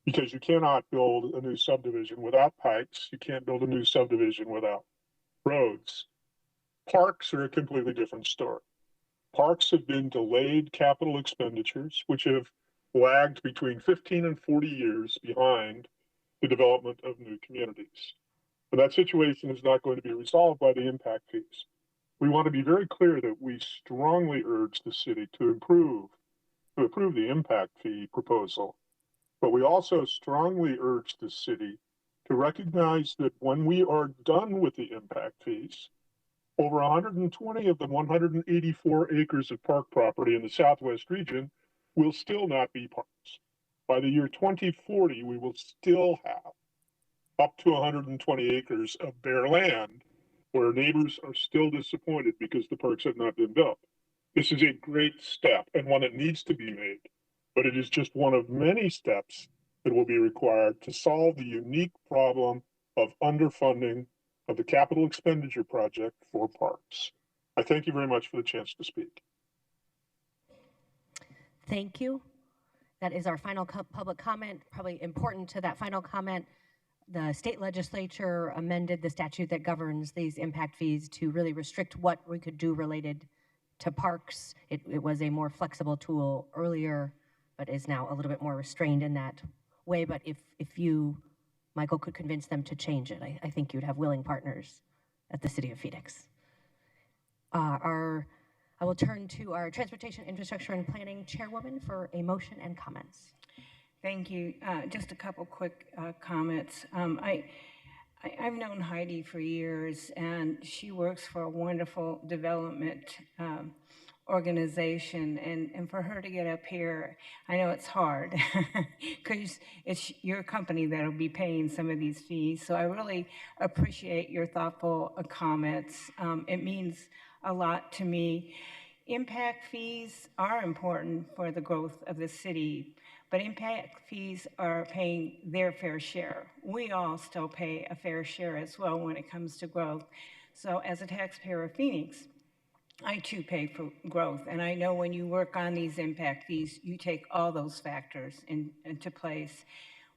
because you cannot build a new subdivision without pipes, you can't build a new subdivision without roads, parks are a completely different story. Parks have been delayed capital expenditures, which have lagged between 15 and 40 years behind the development of new communities. And that situation is not going to be resolved by the impact fees. We want to be very clear that we strongly urge the city to approve the impact fee proposal, but we also strongly urge the city to recognize that when we are done with the impact fees, over 120 of the 184 acres of park property in the Southwest region will still not be parks. By the year 2040, we will still have up to 120 acres of bare land where neighbors are still disappointed because the parks have not been built. This is a great step and one that needs to be made, but it is just one of many steps that will be required to solve the unique problem of underfunding of the capital expenditure project for parks. I thank you very much for the chance to speak. Thank you. That is our final public comment. Probably important to that final comment, the state legislature amended the statute that governs these impact fees to really restrict what we could do related to parks. It was a more flexible tool earlier, but is now a little bit more restrained in that way. But if you, Michael, could convince them to change it, I think you'd have willing partners at the City of Phoenix. Our I will turn to our Transportation, Infrastructure, and Planning Chairwoman for a motion and comments. Thank you. Just a couple quick comments. I've known Heidi for years, and she works for a wonderful development organization. And for her to get up here, I know it's hard because it's your company that'll be paying some of these fees. So I really appreciate your thoughtful comments. It means a lot to me. Impact fees are important for the growth of the city, but impact fees are paying their fair share. We all still pay a fair share as well when it comes to growth. So as a taxpayer of Phoenix, I too pay for growth. And I know when you work on these impact fees, you take all those factors into place.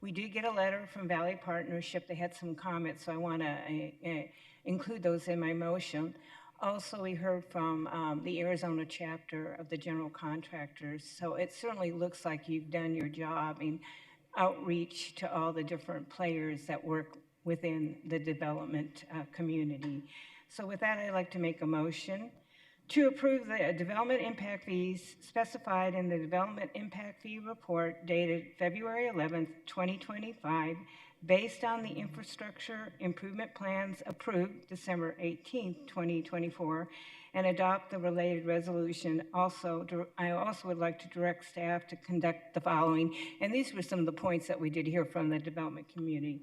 We did get a letter from Valley Partnership. They had some comments, so I want to include those in my motion. Also, we heard from the Arizona chapter of the general contractors. So it certainly looks like you've done your job in outreach to all the different players that work within the development community. So with that, I'd like to make a motion to approve the development impact fees specified in the Development Impact Fee Report dated February 11th, 2025, based on the infrastructure improvement plans approved December 18th, 2024, and adopt the related resolution. I also would like to direct staff to conduct the following, and these were some of the points that we did hear from the development community.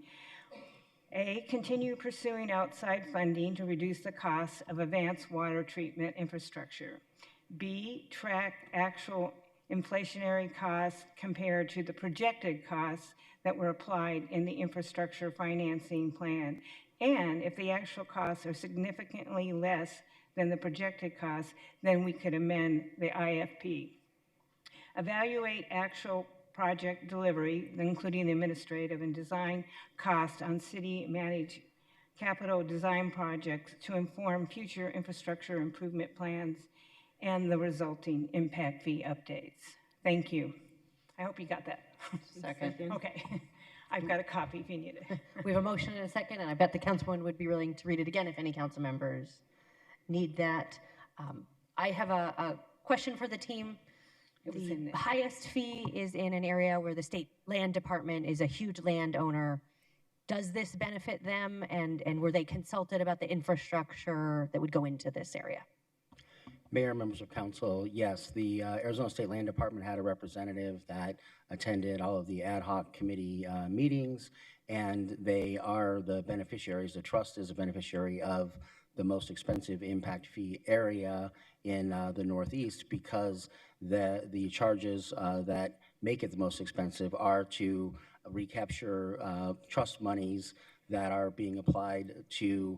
A, continue pursuing outside funding to reduce the costs of advanced water treatment infrastructure. B, track actual inflationary costs compared to the projected costs that were applied in the infrastructure financing plan. And if the actual costs are significantly less than the projected costs, then we could amend the IFP. Evaluate actual project delivery, including the administrative and design costs on city-managed capital design projects to inform future infrastructure improvement plans and the resulting impact fee updates. Thank you. I hope you got that. Second. Okay. I've got a copy if you need it. We have a motion and a second, and I bet the councilwoman would be willing to read it again if any council members need that. I have a question for the team. The highest fee is in an area where the state land department is a huge landowner. Does this benefit them, and were they consulted about the infrastructure that would go into this area? Mayor, members of council, yes, the Arizona State Land Department had a representative that attended all of the ad hoc committee meetings, and they are the beneficiaries. The trust is a beneficiary of the most expensive impact fee area in the Northeast, because the charges that make it the most expensive are to recapture trust monies that are being applied to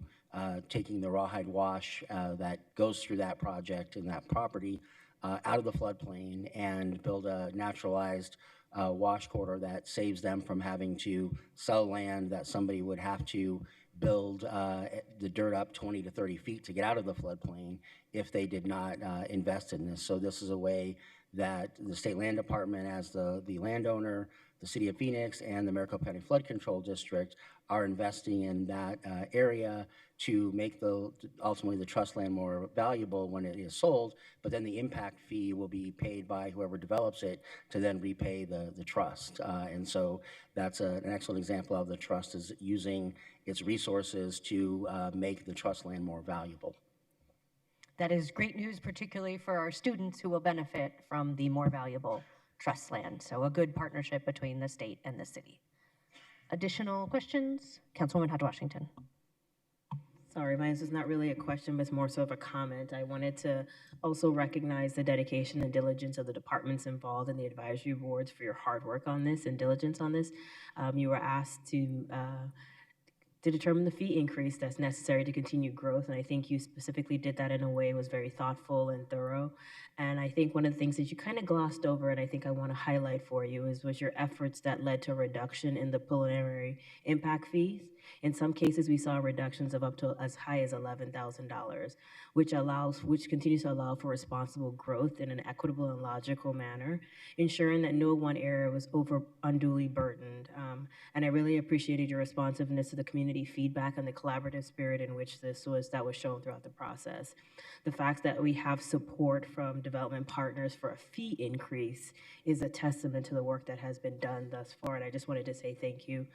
taking the rawhide wash that goes through that project and that property out of the floodplain and build a naturalized wash corridor that saves them from having to sell land that somebody would have to build the dirt up 20 to 30 feet to get out of the floodplain if they did not invest in this. So this is a way that the State Land Department, as the landowner, the City of Phoenix, and the Maricopa County Flood Control District are investing in that area to make ultimately the trust land more valuable when it is sold, but then the impact fee will be paid by whoever develops it to then repay the trust. And so that's an excellent example of the trust is using its resources to make the trust land more valuable. That is great news, particularly for our students who will benefit from the more valuable trust land. So a good partnership between the state and the city. Additional questions? Councilwoman Hodge-Washington. Sorry, mine is not really a question, but it's more so of a comment. I wanted to also recognize the dedication and diligence of the departments involved in the advisory boards for your hard work on this and diligence on this. You were asked to determine the fee increase that's necessary to continue growth, and I think you specifically did that in a way that was very thoughtful and thorough. And I think one of the things that you kind of glossed over, and I think I want to highlight for you, was your efforts that led to a reduction in the preliminary impact fees. In some cases, we saw reductions of up to as high as $11,000, which continues to allow for responsible growth in an equitable and logical manner, ensuring that no one area was unduly burdened. And I really appreciated your responsiveness to the community feedback and the collaborative spirit in which that was shown throughout the process. The fact that we have support from development partners for a fee increase is a testament to the work that has been done thus far. And I just wanted to say thank you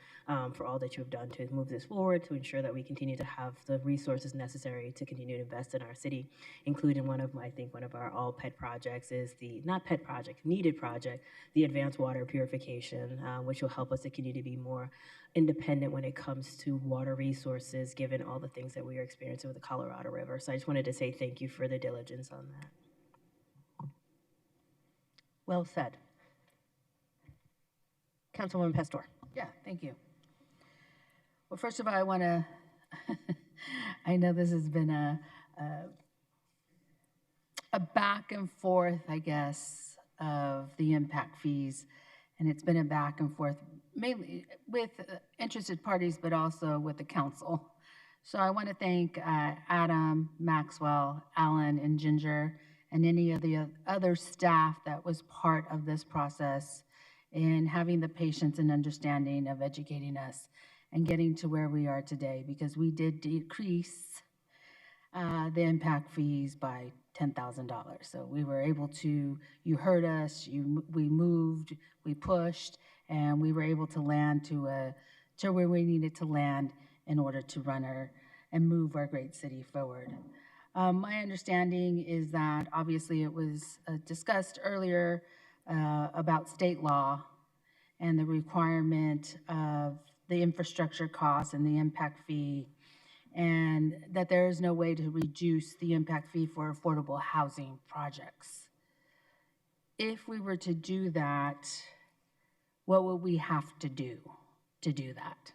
for all that you've done to move this forward, to ensure that we continue to have the resources necessary to continue to invest in our city, including one of our all pet projects is needed project, the advanced water purification, which will help us to continue to be more independent when it comes to water resources, given all the things that we are experiencing with the Colorado River. So I just wanted to say thank you for the diligence on that. Well said. Councilwoman Pastor. Yeah, thank you. Well, first of all, I want to, I know this has been a back and forth, I guess, of the impact fees. And it's been a back and forth, mainly with interested parties, but also with the council. So I want to thank Adam, Maxwell, Alan, and Ginger, and any of the other staff that was part of this process in having the patience and understanding of educating us and getting to where we are today, because we did decrease the impact fees by $10,000. So we were able to, you heard us, we moved, we pushed, and we were able to land to where we needed to land in order to run and move our great city forward. My understanding is that obviously it was discussed earlier about state law and the requirement of the infrastructure costs and the impact fee, and that there is no way to reduce the impact fee for affordable housing projects. If we were to do that, what would we have to do that?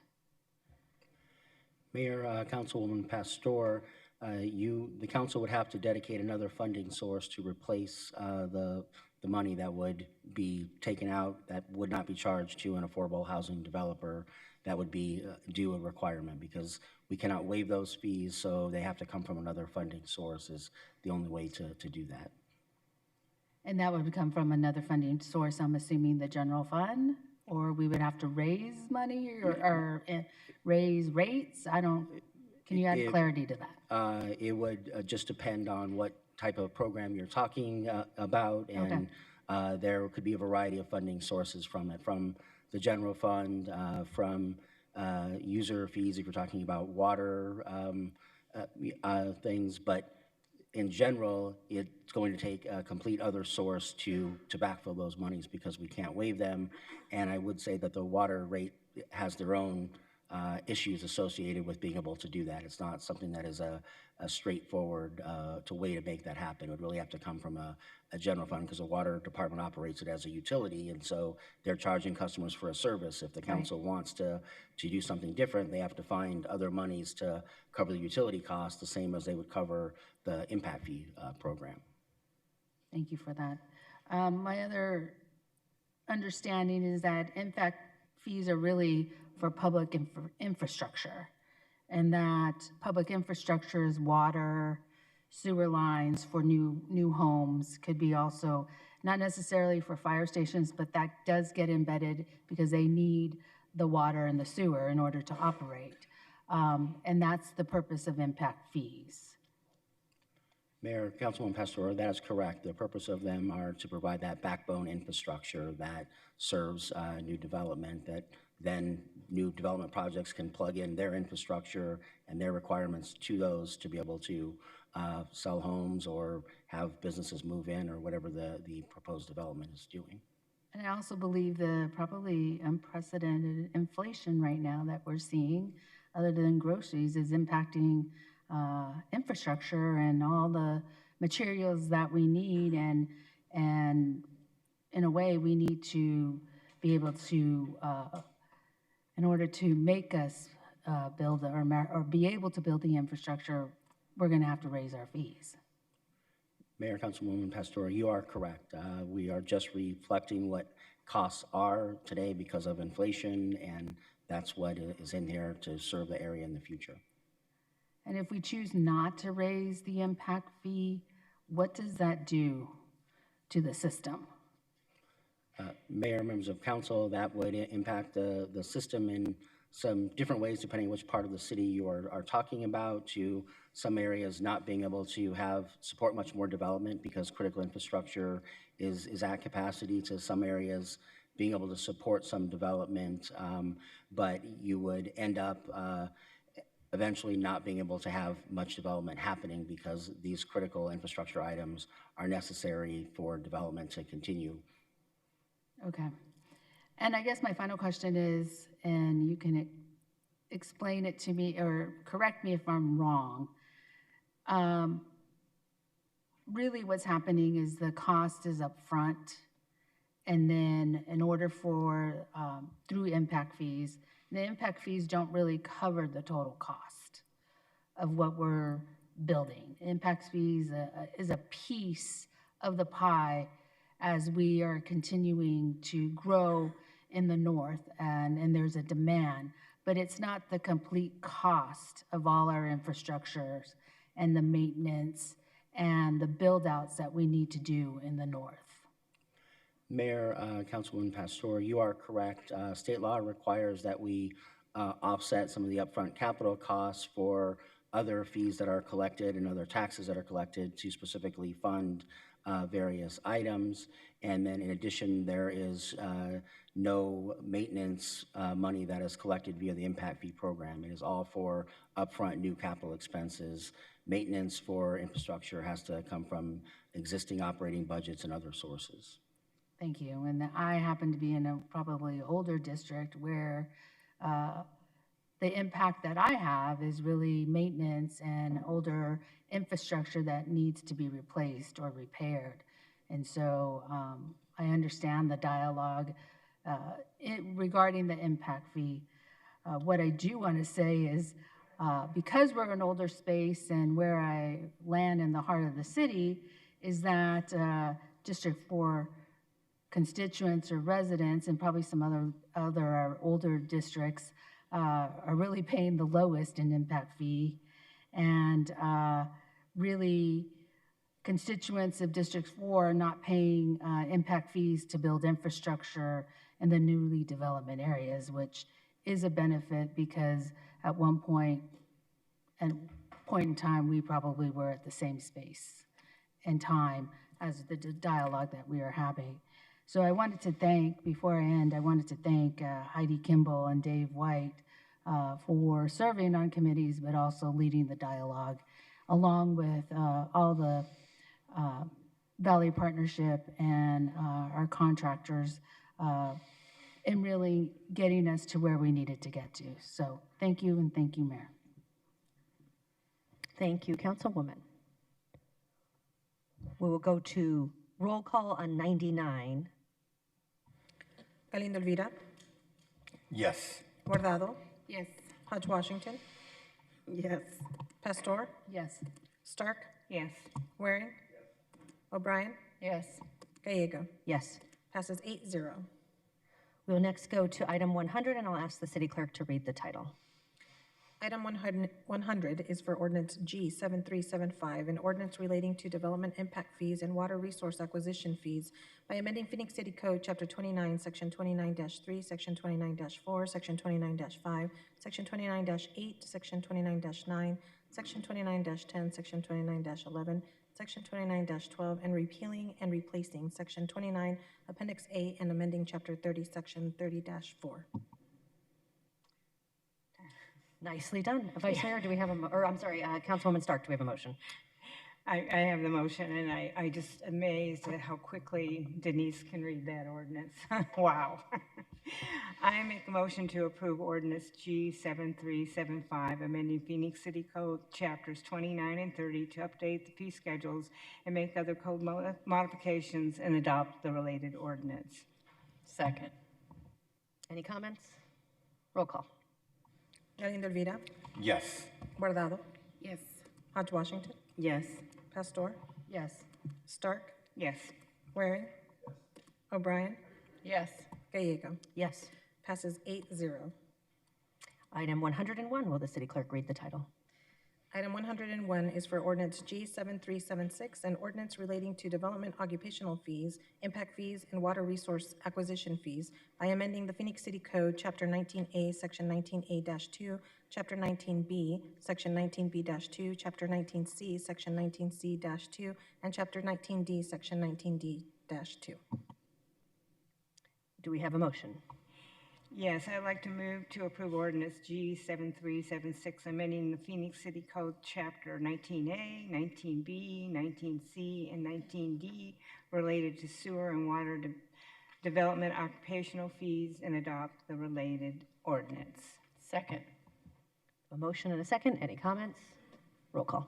Mayor, Councilwoman Pastor, the council would have to dedicate another funding source to replace the money that would be taken out that would not be charged to an affordable housing developer. That would be due a requirement, because we cannot waive those fees, so they have to come from another funding source is the only way to do that. And that would come from another funding source, I'm assuming the general fund, or we would have to raise money or raise rates? Can you add clarity to that? It would just depend on what type of program you're talking about, and there could be a variety of funding sources from it, from the general fund, from user fees if you're talking about water things, but in general, it's going to take a complete other source to backfill those monies, because we can't waive them. And I would say that the water rate has their own issues associated with being able to do that. It's not something that is a straightforward way to make that happen. It would really have to come from a general fund, because the water department operates it as a utility, and so they're charging customers for a service. If the council wants to do something different, they have to find other monies to cover the utility costs, the same as they would cover the impact fee program. Thank you for that. My other understanding is that impact fees are really for public infrastructure, and that public infrastructure is water, sewer lines for new homes, could be also not necessarily for fire stations, but that does get embedded because they need the water and the sewer in order to operate. And that's the purpose of impact fees. Mayor, Councilwoman Pastor, that is correct. The purpose of them are to provide that backbone infrastructure that serves new development, that then new development projects can plug in their infrastructure and their requirements to those to be able to sell homes or have businesses move in, or whatever the proposed development is doing. And I also believe the probably unprecedented inflation right now that we're seeing, other than groceries, is impacting infrastructure and all the materials that we need, and in a way we need to be able to, in order to make us build or be able to build the infrastructure, we're going to have to raise our fees. Mayor, Councilwoman Pastor, you are correct. We are just reflecting what costs are today because of inflation, and that's what is in there to serve the area in the future. And if we choose not to raise the impact fee, what does that do to the system? Mayor, members of council, that would impact the system in some different ways depending which part of the city you are talking about, to some areas not being able to support much more development because critical infrastructure is at capacity, to some areas being able to support some development, but you would end up eventually not being able to have much development happening because these critical infrastructure items are necessary for development to continue. Okay. And I guess my final question is, and you can explain it to me or correct me if I'm wrong. Really what's happening is the cost is up front, and then in order for, through impact fees, the impact fees don't really cover the total cost of what we're building. Impact fees is a piece of the pie as we are continuing to grow in the north, and there's a demand, but it's not the complete cost of all our infrastructures and the maintenance and the build-outs that we need to do in the north. Mayor, Councilwoman Pastor, you are correct. State law requires that we offset some of the upfront capital costs for other fees that are collected and other taxes that are collected to specifically fund various items. And then in addition, there is no maintenance money that is collected via the impact fee program. It is all for upfront new capital expenses. Maintenance for infrastructure has to come from existing operating budgets and other sources. Thank you. And I happen to be in a probably older district where the impact that I have is really maintenance and older infrastructure that needs to be replaced or repaired. And so I understand the dialogue regarding the impact fee. What I do want to say is because we're an older space and where I land in the heart of the city is that District 4 constituents or residents and probably some other older districts are really paying the lowest in impact fee. And really constituents of District 4 are not paying impact fees to build infrastructure in the newly development areas, which is a benefit because at one point in time, we probably were at the same space and time as the dialogue that we are having. So I wanted to thank, before I end, I wanted to thank Heidi Kimball and Dave White for serving on committees, but also leading the dialogue, along with all the Valley Partnership and our contractors in really getting us to where we needed to get to. So thank you, and thank you, Mayor. Thank you, Councilwoman. We will go to roll call on 99. Galindo Elvira, Yes. Guardado, Yes. Hodge Washington, Yes. Pastor, Yes. Stark, Yes. Waring, O'Brien, Yes. Gallego. Yes. Passes 8-0. We will next go to item 100, and I'll ask the city clerk to read the title. Item 100 is for ordinance G 7375, an ordinance relating to development impact fees and water resource acquisition fees by amending Phoenix City Code, Chapter 29, Section 29-3, Section 29-4, Section 29-5, Section 29-8, Section 29-9, Section 29-10, Section 29-11, Section 29-12, and repealing and replacing Section 29, Appendix A, and amending Chapter 30, Section 30-4. Nicely done. Vice Mayor, do we have Councilwoman Stark, do we have a motion? I have the motion, and I just amazed at how quickly Denise can read that ordinance. Wow. I make a motion to approve ordinance G 7375, amending Phoenix City Code Chapters 29 and 30 to update the fee schedules and make other code modifications and adopt the related ordinance. Second. Any comments? Roll call. Galindo Elvira, Yes. Guardado, Yes. Hodge Washington, Yes. Pastor, Yes. Stark, Yes. Waring, O'Brien, Yes. Gallego. Yes. Passes 8-0. Item 101, will the city clerk read the title? Item 101 is for ordinance G7376, an ordinance relating to development occupational fees, impact fees, and water resource acquisition fees by amending the Phoenix City Code, Chapter 19A, Section 19A-2, Chapter 19B, Section 19B-2, Chapter 19C, Section 19C-2, and Chapter 19D, Section 19D-2. Do we have a motion? Yes, I'd like to move to approve ordinance G7376, amending the Phoenix City Code, Chapter 19A, 19B, 19C, and 19D related to sewer and water development occupational fees, and adopt the related ordinance. Second. A motion and a second. Any comments? Roll call.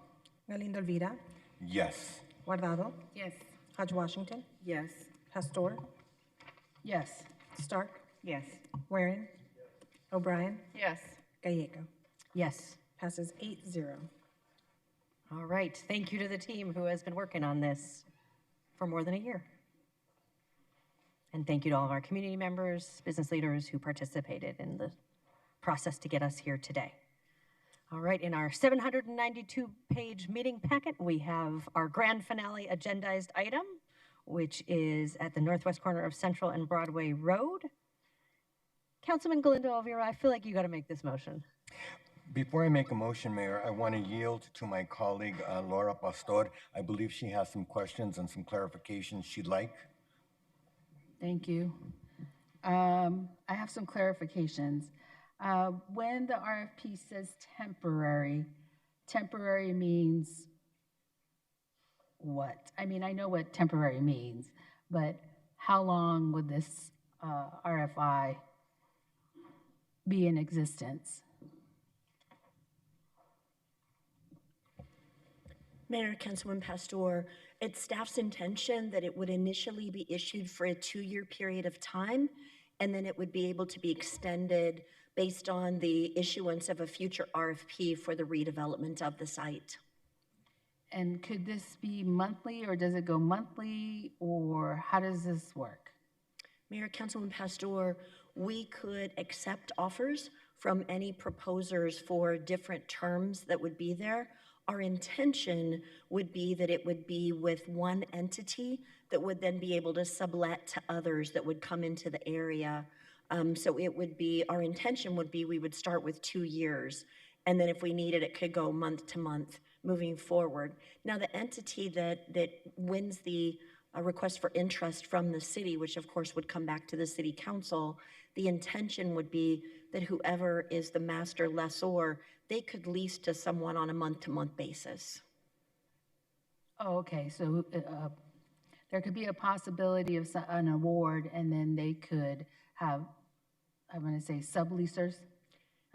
Galindo Elvira, Yes. Guardado, Yes. Hodge Washington, Yes. Pastor, Yes. Stark, Yes. Waring, O'Brien, Yes. Gallego. Yes. Passes 8-0. All right. Thank you to the team who has been working on this for more than a year. And thank you to all of our community members, business leaders who participated in the process to get us here today. All right, in our 792-page meeting packet, we have our grand finale agendized item, which is at the northwest corner of Central and Broadway Road. Councilman Galindo Elvira, I feel like you got to make this motion. Before I make a motion, Mayor, I want to yield to my colleague, Laura Pastor. I believe she has some questions and some clarifications she'd like. Thank you. I have some clarifications. When the RFP says temporary, temporary means what? I mean, I know what temporary means, but how long would this RFI be in existence? Mayor, Councilman Pastor, it's staff's intention that it would initially be issued for a 2-year period of time, and then it would be able to be extended based on the issuance of a future RFP for the redevelopment of the site. And could this be monthly, or does it go monthly, or how does this work? Mayor, Councilman Pastor, we could accept offers from any proposers for different terms that would be there. Our intention would be that it would be with one entity that would then be able to sublet to others that would come into the area. So it would be, our intention would be we would start with 2 years, and then if we needed, it could go month to month moving forward. Now, the entity that wins the request for interest from the city, which of course would come back to the city council, the intention would be that whoever is the master lessor, they could lease to someone on a month-to-month basis. Oh, okay, so there could be a possibility of an award, and then they could have, I'm going to say, subleasers?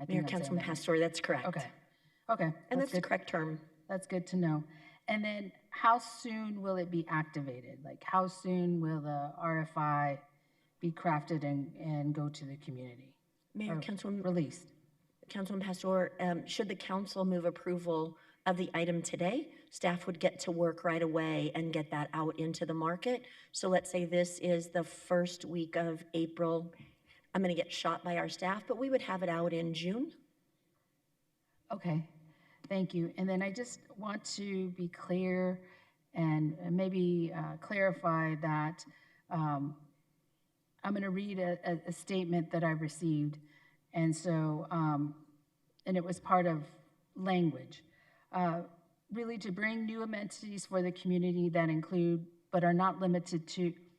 Mayor, Councilman Pastor, that's correct. Okay, okay. And that's the correct term. That's good to know. And then how soon will it be activated? Like, how soon will the RFI be crafted and go to the community? Mayor, Councilman, released. Councilman Pastor, should the council move approval of the item today, staff would get to work right away and get that out into the market. So let's say this is the first week of April. I'm going to get shot by our staff, but we would have it out in June. Okay, thank you. And then I just want to be clear and maybe clarify that I'm going to read a statement that I received. And so, and it was part of language. Really to bring new amenities for the community that include, but are not limited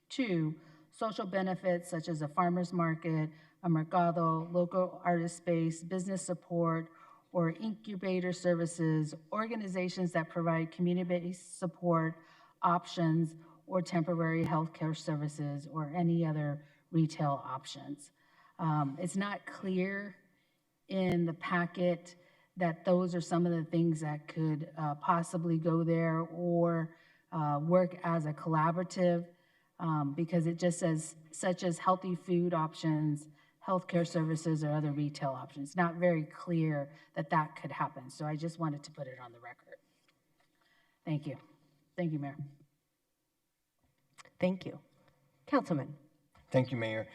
to social benefits such as a farmer's market, a mercado, local artist space, business support, or incubator services, organizations that provide community-based support options, or temporary healthcare services, or any other retail options. It's not clear in the packet that those are some of the things that could possibly go there or work as a collaborative, because it just says such as healthy food options, healthcare services, or other retail options. It's not very clear that that could happen. So I just wanted to put it on the record. Thank you. Thank you, Mayor. Thank you. Councilman. Thank you, Mayor.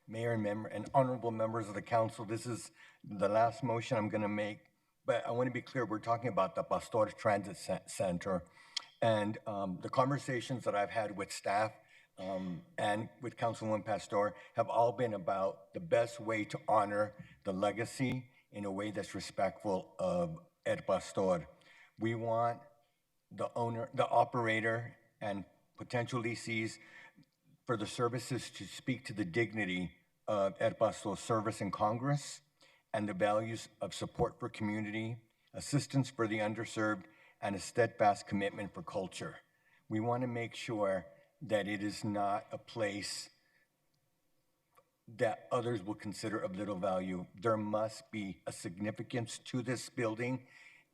Mayor and honorable members of the council, this is the last motion I'm going to make, but I want to be clear, we're talking about the Pastor Transit Center. And the conversations that I've had with staff and with Councilwoman Pastor have all been about the best way to honor the legacy in a way that's respectful of Ed Pastor. We want the owner, the operator, and potential lessees for the services to speak to the dignity of Ed Pastor's service in Congress and the values of support for community, assistance for the underserved, and a steadfast commitment for culture. We want to make sure that it is not a place that others will consider of little value. There must be a significance to this building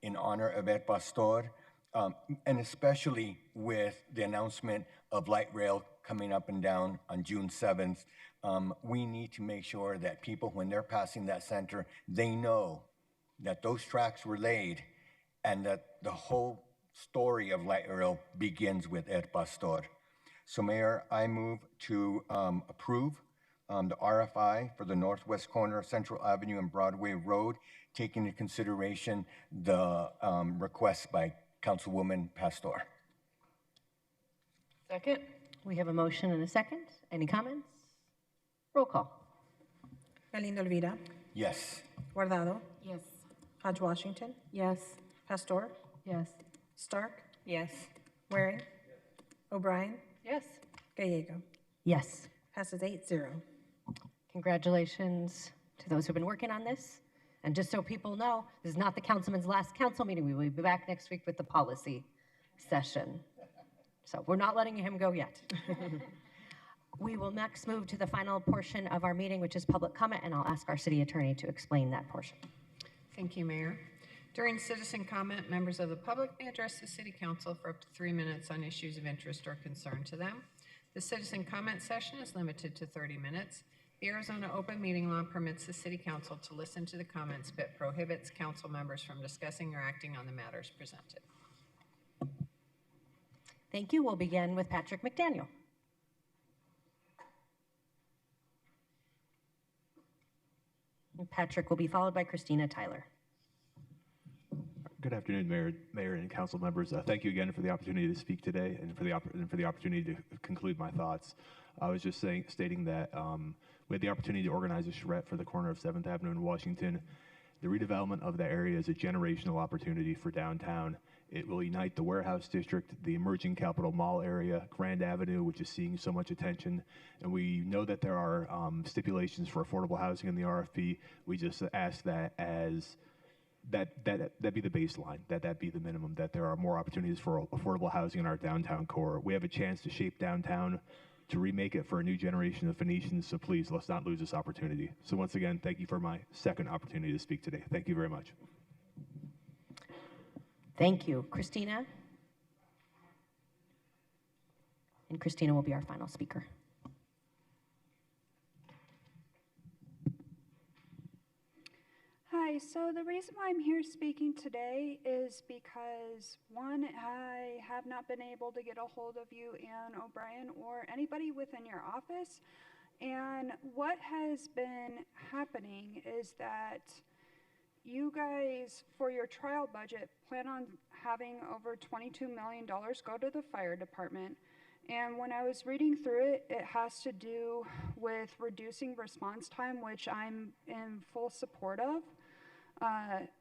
in honor of Ed Pastor, and especially with the announcement of light rail coming up and down on June 7th. We need to make sure that people, when they're passing that center, they know that those tracks were laid and that the whole story of light rail begins with Ed Pastor. So Mayor, I move to approve the RFI for the northwest corner of Central Avenue and Broadway Road, taking into consideration the request by Councilwoman Pastor. Second. We have a motion and a second. Any comments? Roll call. Galindo Elvira. Yes. Guardado. Yes. Hodge Washington. Yes. Pastor. Yes. Stark. Yes. Waring. O'Brien. Yes. Gallego. Yes. Passes 8-0. Congratulations to those who've been working on this. And just so people know, this is not the councilman's last council meeting. We will be back next week with the policy session. So we're not letting him go yet. We will next move to the final portion of our meeting, which is public comment, and I'll ask our city attorney to explain that portion. Thank you, Mayor. During citizen comment, members of the public may address the City Council for up to 3 minutes on issues of interest or concern to them. The citizen comment session is limited to 30 minutes. The Arizona Open Meeting Law permits the City Council to listen to the comments, but prohibits council members from discussing or acting on the matters presented. Thank you. We'll begin with Patrick McDaniel. And Patrick will be followed by Christina Tyler. Good afternoon, Mayor and council members. Thank you again for the opportunity to speak today and for the opportunity to conclude my thoughts. I was just stating that we had the opportunity to organize a charrette for the corner of 7th Avenue in Washington. The redevelopment of the area is a generational opportunity for downtown. It will unite the warehouse district, the emerging Capitol Mall area, Grand Avenue, which is seeing so much attention. And we know that there are stipulations for affordable housing in the RFP. We just ask that as that be the baseline, that be the minimum, that there are more opportunities for affordable housing in our downtown core. We have a chance to shape downtown, to remake it for a new generation of Phoenicians, so please, let's not lose this opportunity. So once again, thank you for my second opportunity to speak today. Thank you very much. Thank you. Christina? And Christina will be our final speaker. Hi, so the reason why I'm here speaking today is because, one, I have not been able to get a hold of you, Ann O'Brien, or anybody within your office. And what has been happening is that you guys, for your trial budget, plan on having over $22 million go to the fire department. And when I was reading through it, it has to do with reducing response time, which I'm in full support of.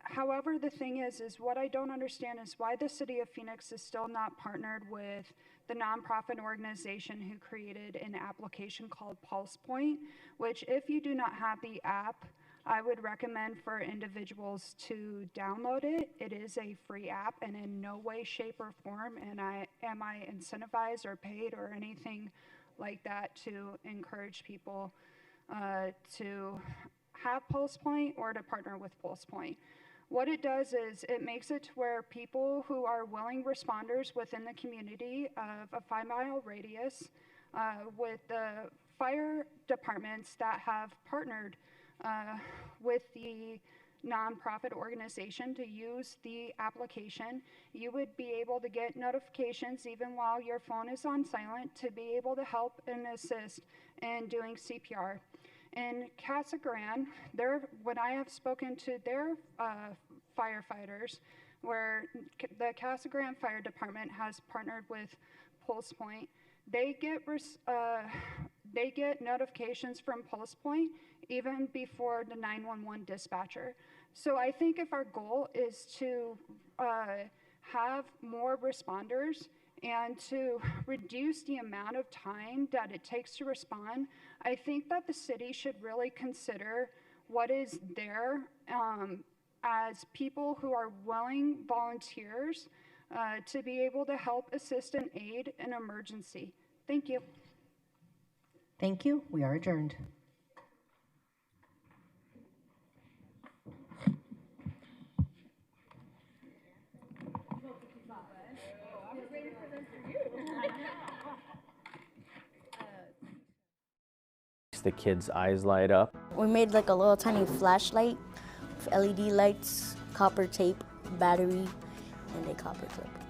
However, the thing is what I don't understand is why the city of Phoenix is still not partnered with the nonprofit organization who created an application called Pulse Point, which if you do not have the app, I would recommend for individuals to download it. It is a free app, and in no way, shape, or form am I incentivized or paid or anything like that to encourage people to have Pulse Point or to partner with Pulse Point. What it does is it makes it to where people who are willing responders within the community of a 5-mile radius with the fire departments that have partnered with the nonprofit organization to use the application, you would be able to get notifications even while your phone is on silent to be able to help and assist in doing CPR. In Casa Grande, when I have spoken to their firefighters, where the Casa Grande Fire Department has partnered with Pulse Point, they get notifications from Pulse Point even before the 911 dispatcher. So I think if our goal is to have more responders and to reduce the amount of time that it takes to respond, I think that the city should really consider what is there as people who are willing volunteers to be able to help assist and aid in emergency. Thank you. Thank you. We are adjourned. The kids' eyes light up. We made like a little tiny flashlight with LED lights, copper tape, battery, and a copper clip.